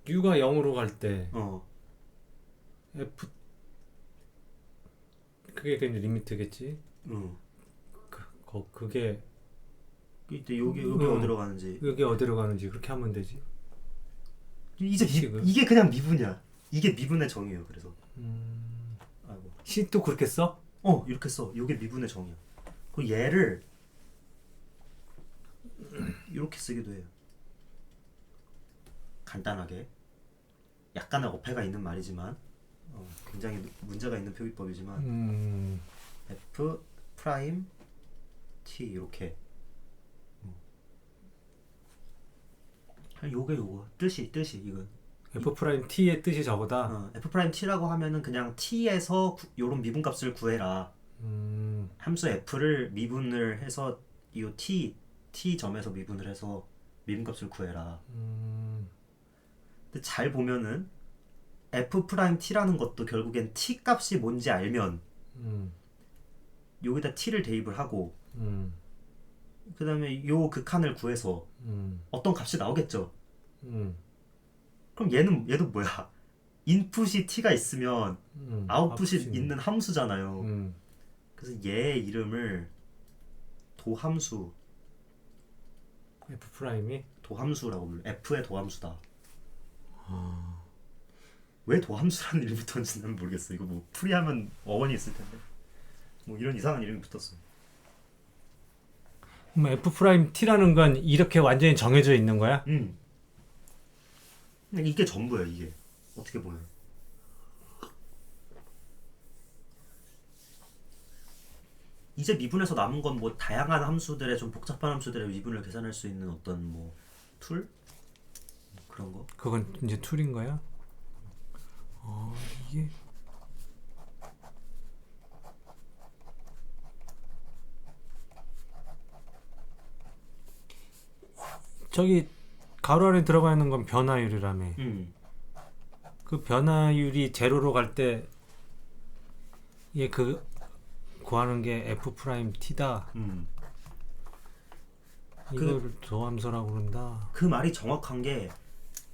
u가 0으로 갈 때 f 그게 이제 리미트겠지. 그게 이때 여기 어디로 가는지. 여기 어디로 가는지 그렇게 하면 되지. 이제 이게 그냥 미분이야. 이게 미분의 정의예요. 그래서 아이고. 식도 그렇게 써? 이렇게 써. 이게 미분의 정의야. 그 얘를 이렇게 쓰기도 해요. 간단하게. 약간의 어폐가 있는 말이지만 굉장히 문제가 있는 표기법이지만 f 프라임 t 이렇게 그냥 요거 뜻이 이건. F 프라임 t의 뜻이 저거다. F 프라임 t라고 하면은 그냥 t에서 요런 미분값을 구해라. 함수 f를 미분을 해서 이 t 점에서 미분을 해서 미분값을 구해라. 근데 잘 보면은 f 프라임 t라는 것도 결국엔 t 값이 뭔지 알면 여기다 t를 대입을 하고 그 다음에 요 극한을 구해서 어떤 값이 나오겠죠. 그럼 얘도 뭐야? 인풋이 t가 있으면 아웃풋이 있는 함수잖아요. 그래서 얘 이름을 도함수 F 프라임이 도함수라고 불러. f의 도함수다. 왜 도함수라는 이름이 붙었는지 난 모르겠어. 이거 뭐 풀이하면 어원이 있을 텐데 뭐 이런 이상한 이름이 붙었어. 그럼 F 프라임 t라는 건 이렇게 완전히 정해져 있는 거야? 근데 이게 전부야. 이게 어떻게 보면 이제 미분에서 남은 건 뭐 다양한 함수들의 좀 복잡한 함수들의 미분을 계산할 수 있는 어떤 뭐 툴? 그런 거? 그건 이제 툴인 거야? 이게 저기 가로 안에 들어가 있는 건 변화율이라며. 그 변화율이 제로로 갈 때 얘 그 구하는 게 F 프라임 t다. 이거를 도함수라고 그런다. 그 말이 정확한 게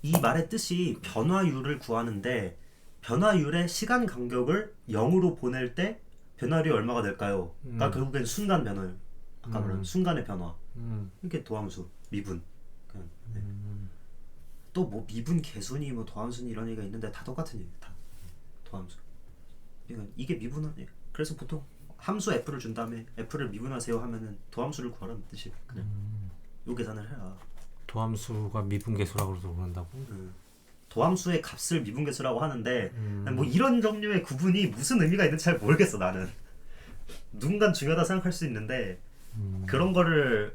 이 말의 뜻이 변화율을 구하는데 변화율의 시간 간격을 0으로 보낼 때 변화율이 얼마가 될까요? 그러니까 결국엔 순간 변화율. 아까 말한 순간의 변화. 이게 도함수, 미분. 네. 또 뭐 미분 개순이 뭐 도함순이 이런 얘기가 있는데 다 똑같은 얘기. 다 도함수. 그러니까 이게 미분은 그래서 보통 함수 f를 준 다음에 f를 미분하세요 하면은 도함수를 구하라는 뜻이 그냥 요 계산을 해라. 도함수가 미분계수라고 그런다고? 도함수의 값을 미분계수라고 하는데 뭐 이런 종류의 구분이 무슨 의미가 있는지 잘 모르겠어 나는. 누군간 중요하다 생각할 수 있는데 그런 거를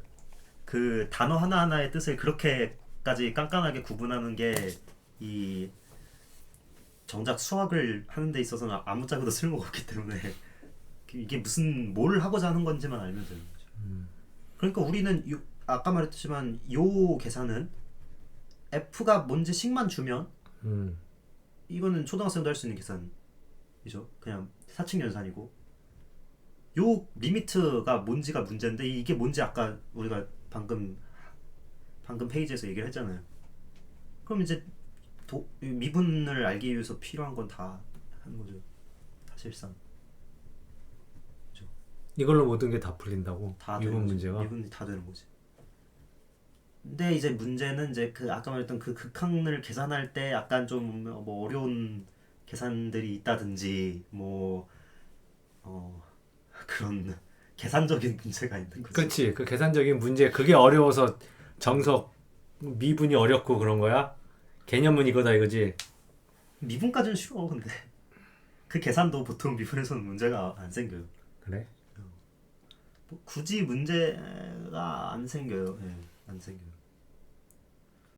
그 단어 하나하나의 뜻을 그렇게까지 깐깐하게 구분하는 게 이 정작 수학을 하는 데 있어서는 아무짝에도 쓸모가 없기 때문에 이게 무슨 뭘 하고자 하는 건지만 알면 되는 거죠. 그러니까 우리는 아까 말했지만 요 계산은 f가 뭔지 식만 주면 이거는 초등학생도 할 수 있는 계산이죠. 그냥 사칙 연산이고 요 리미트가 뭔지가 문제인데 이게 뭔지 아까 우리가 방금 페이지에서 얘기를 했잖아요. 그럼 이제 미분을 알기 위해서 필요한 건 다 하는 거죠. 사실상 이걸로 모든 게 다 풀린다고? 다 미분 문제가? 미분이 다 되는 거지. 근데 이제 문제는 이제 그 아까 말했던 그 극한을 계산할 때 약간 좀 뭐 어려운 계산들이 있다든지 뭐 그런 계산적인 문제가 있는 거지. 그렇지. 그 계산적인 문제 그게 어려워서 정석 미분이 어렵고 그런 거야? 개념은 이거다 이거지. 미분까지는 쉬워. 근데 그 계산도 보통 미분에서는 문제가 안 생겨요. 그래? 뭐 굳이 문제가 안 생겨요. 안 생겨요.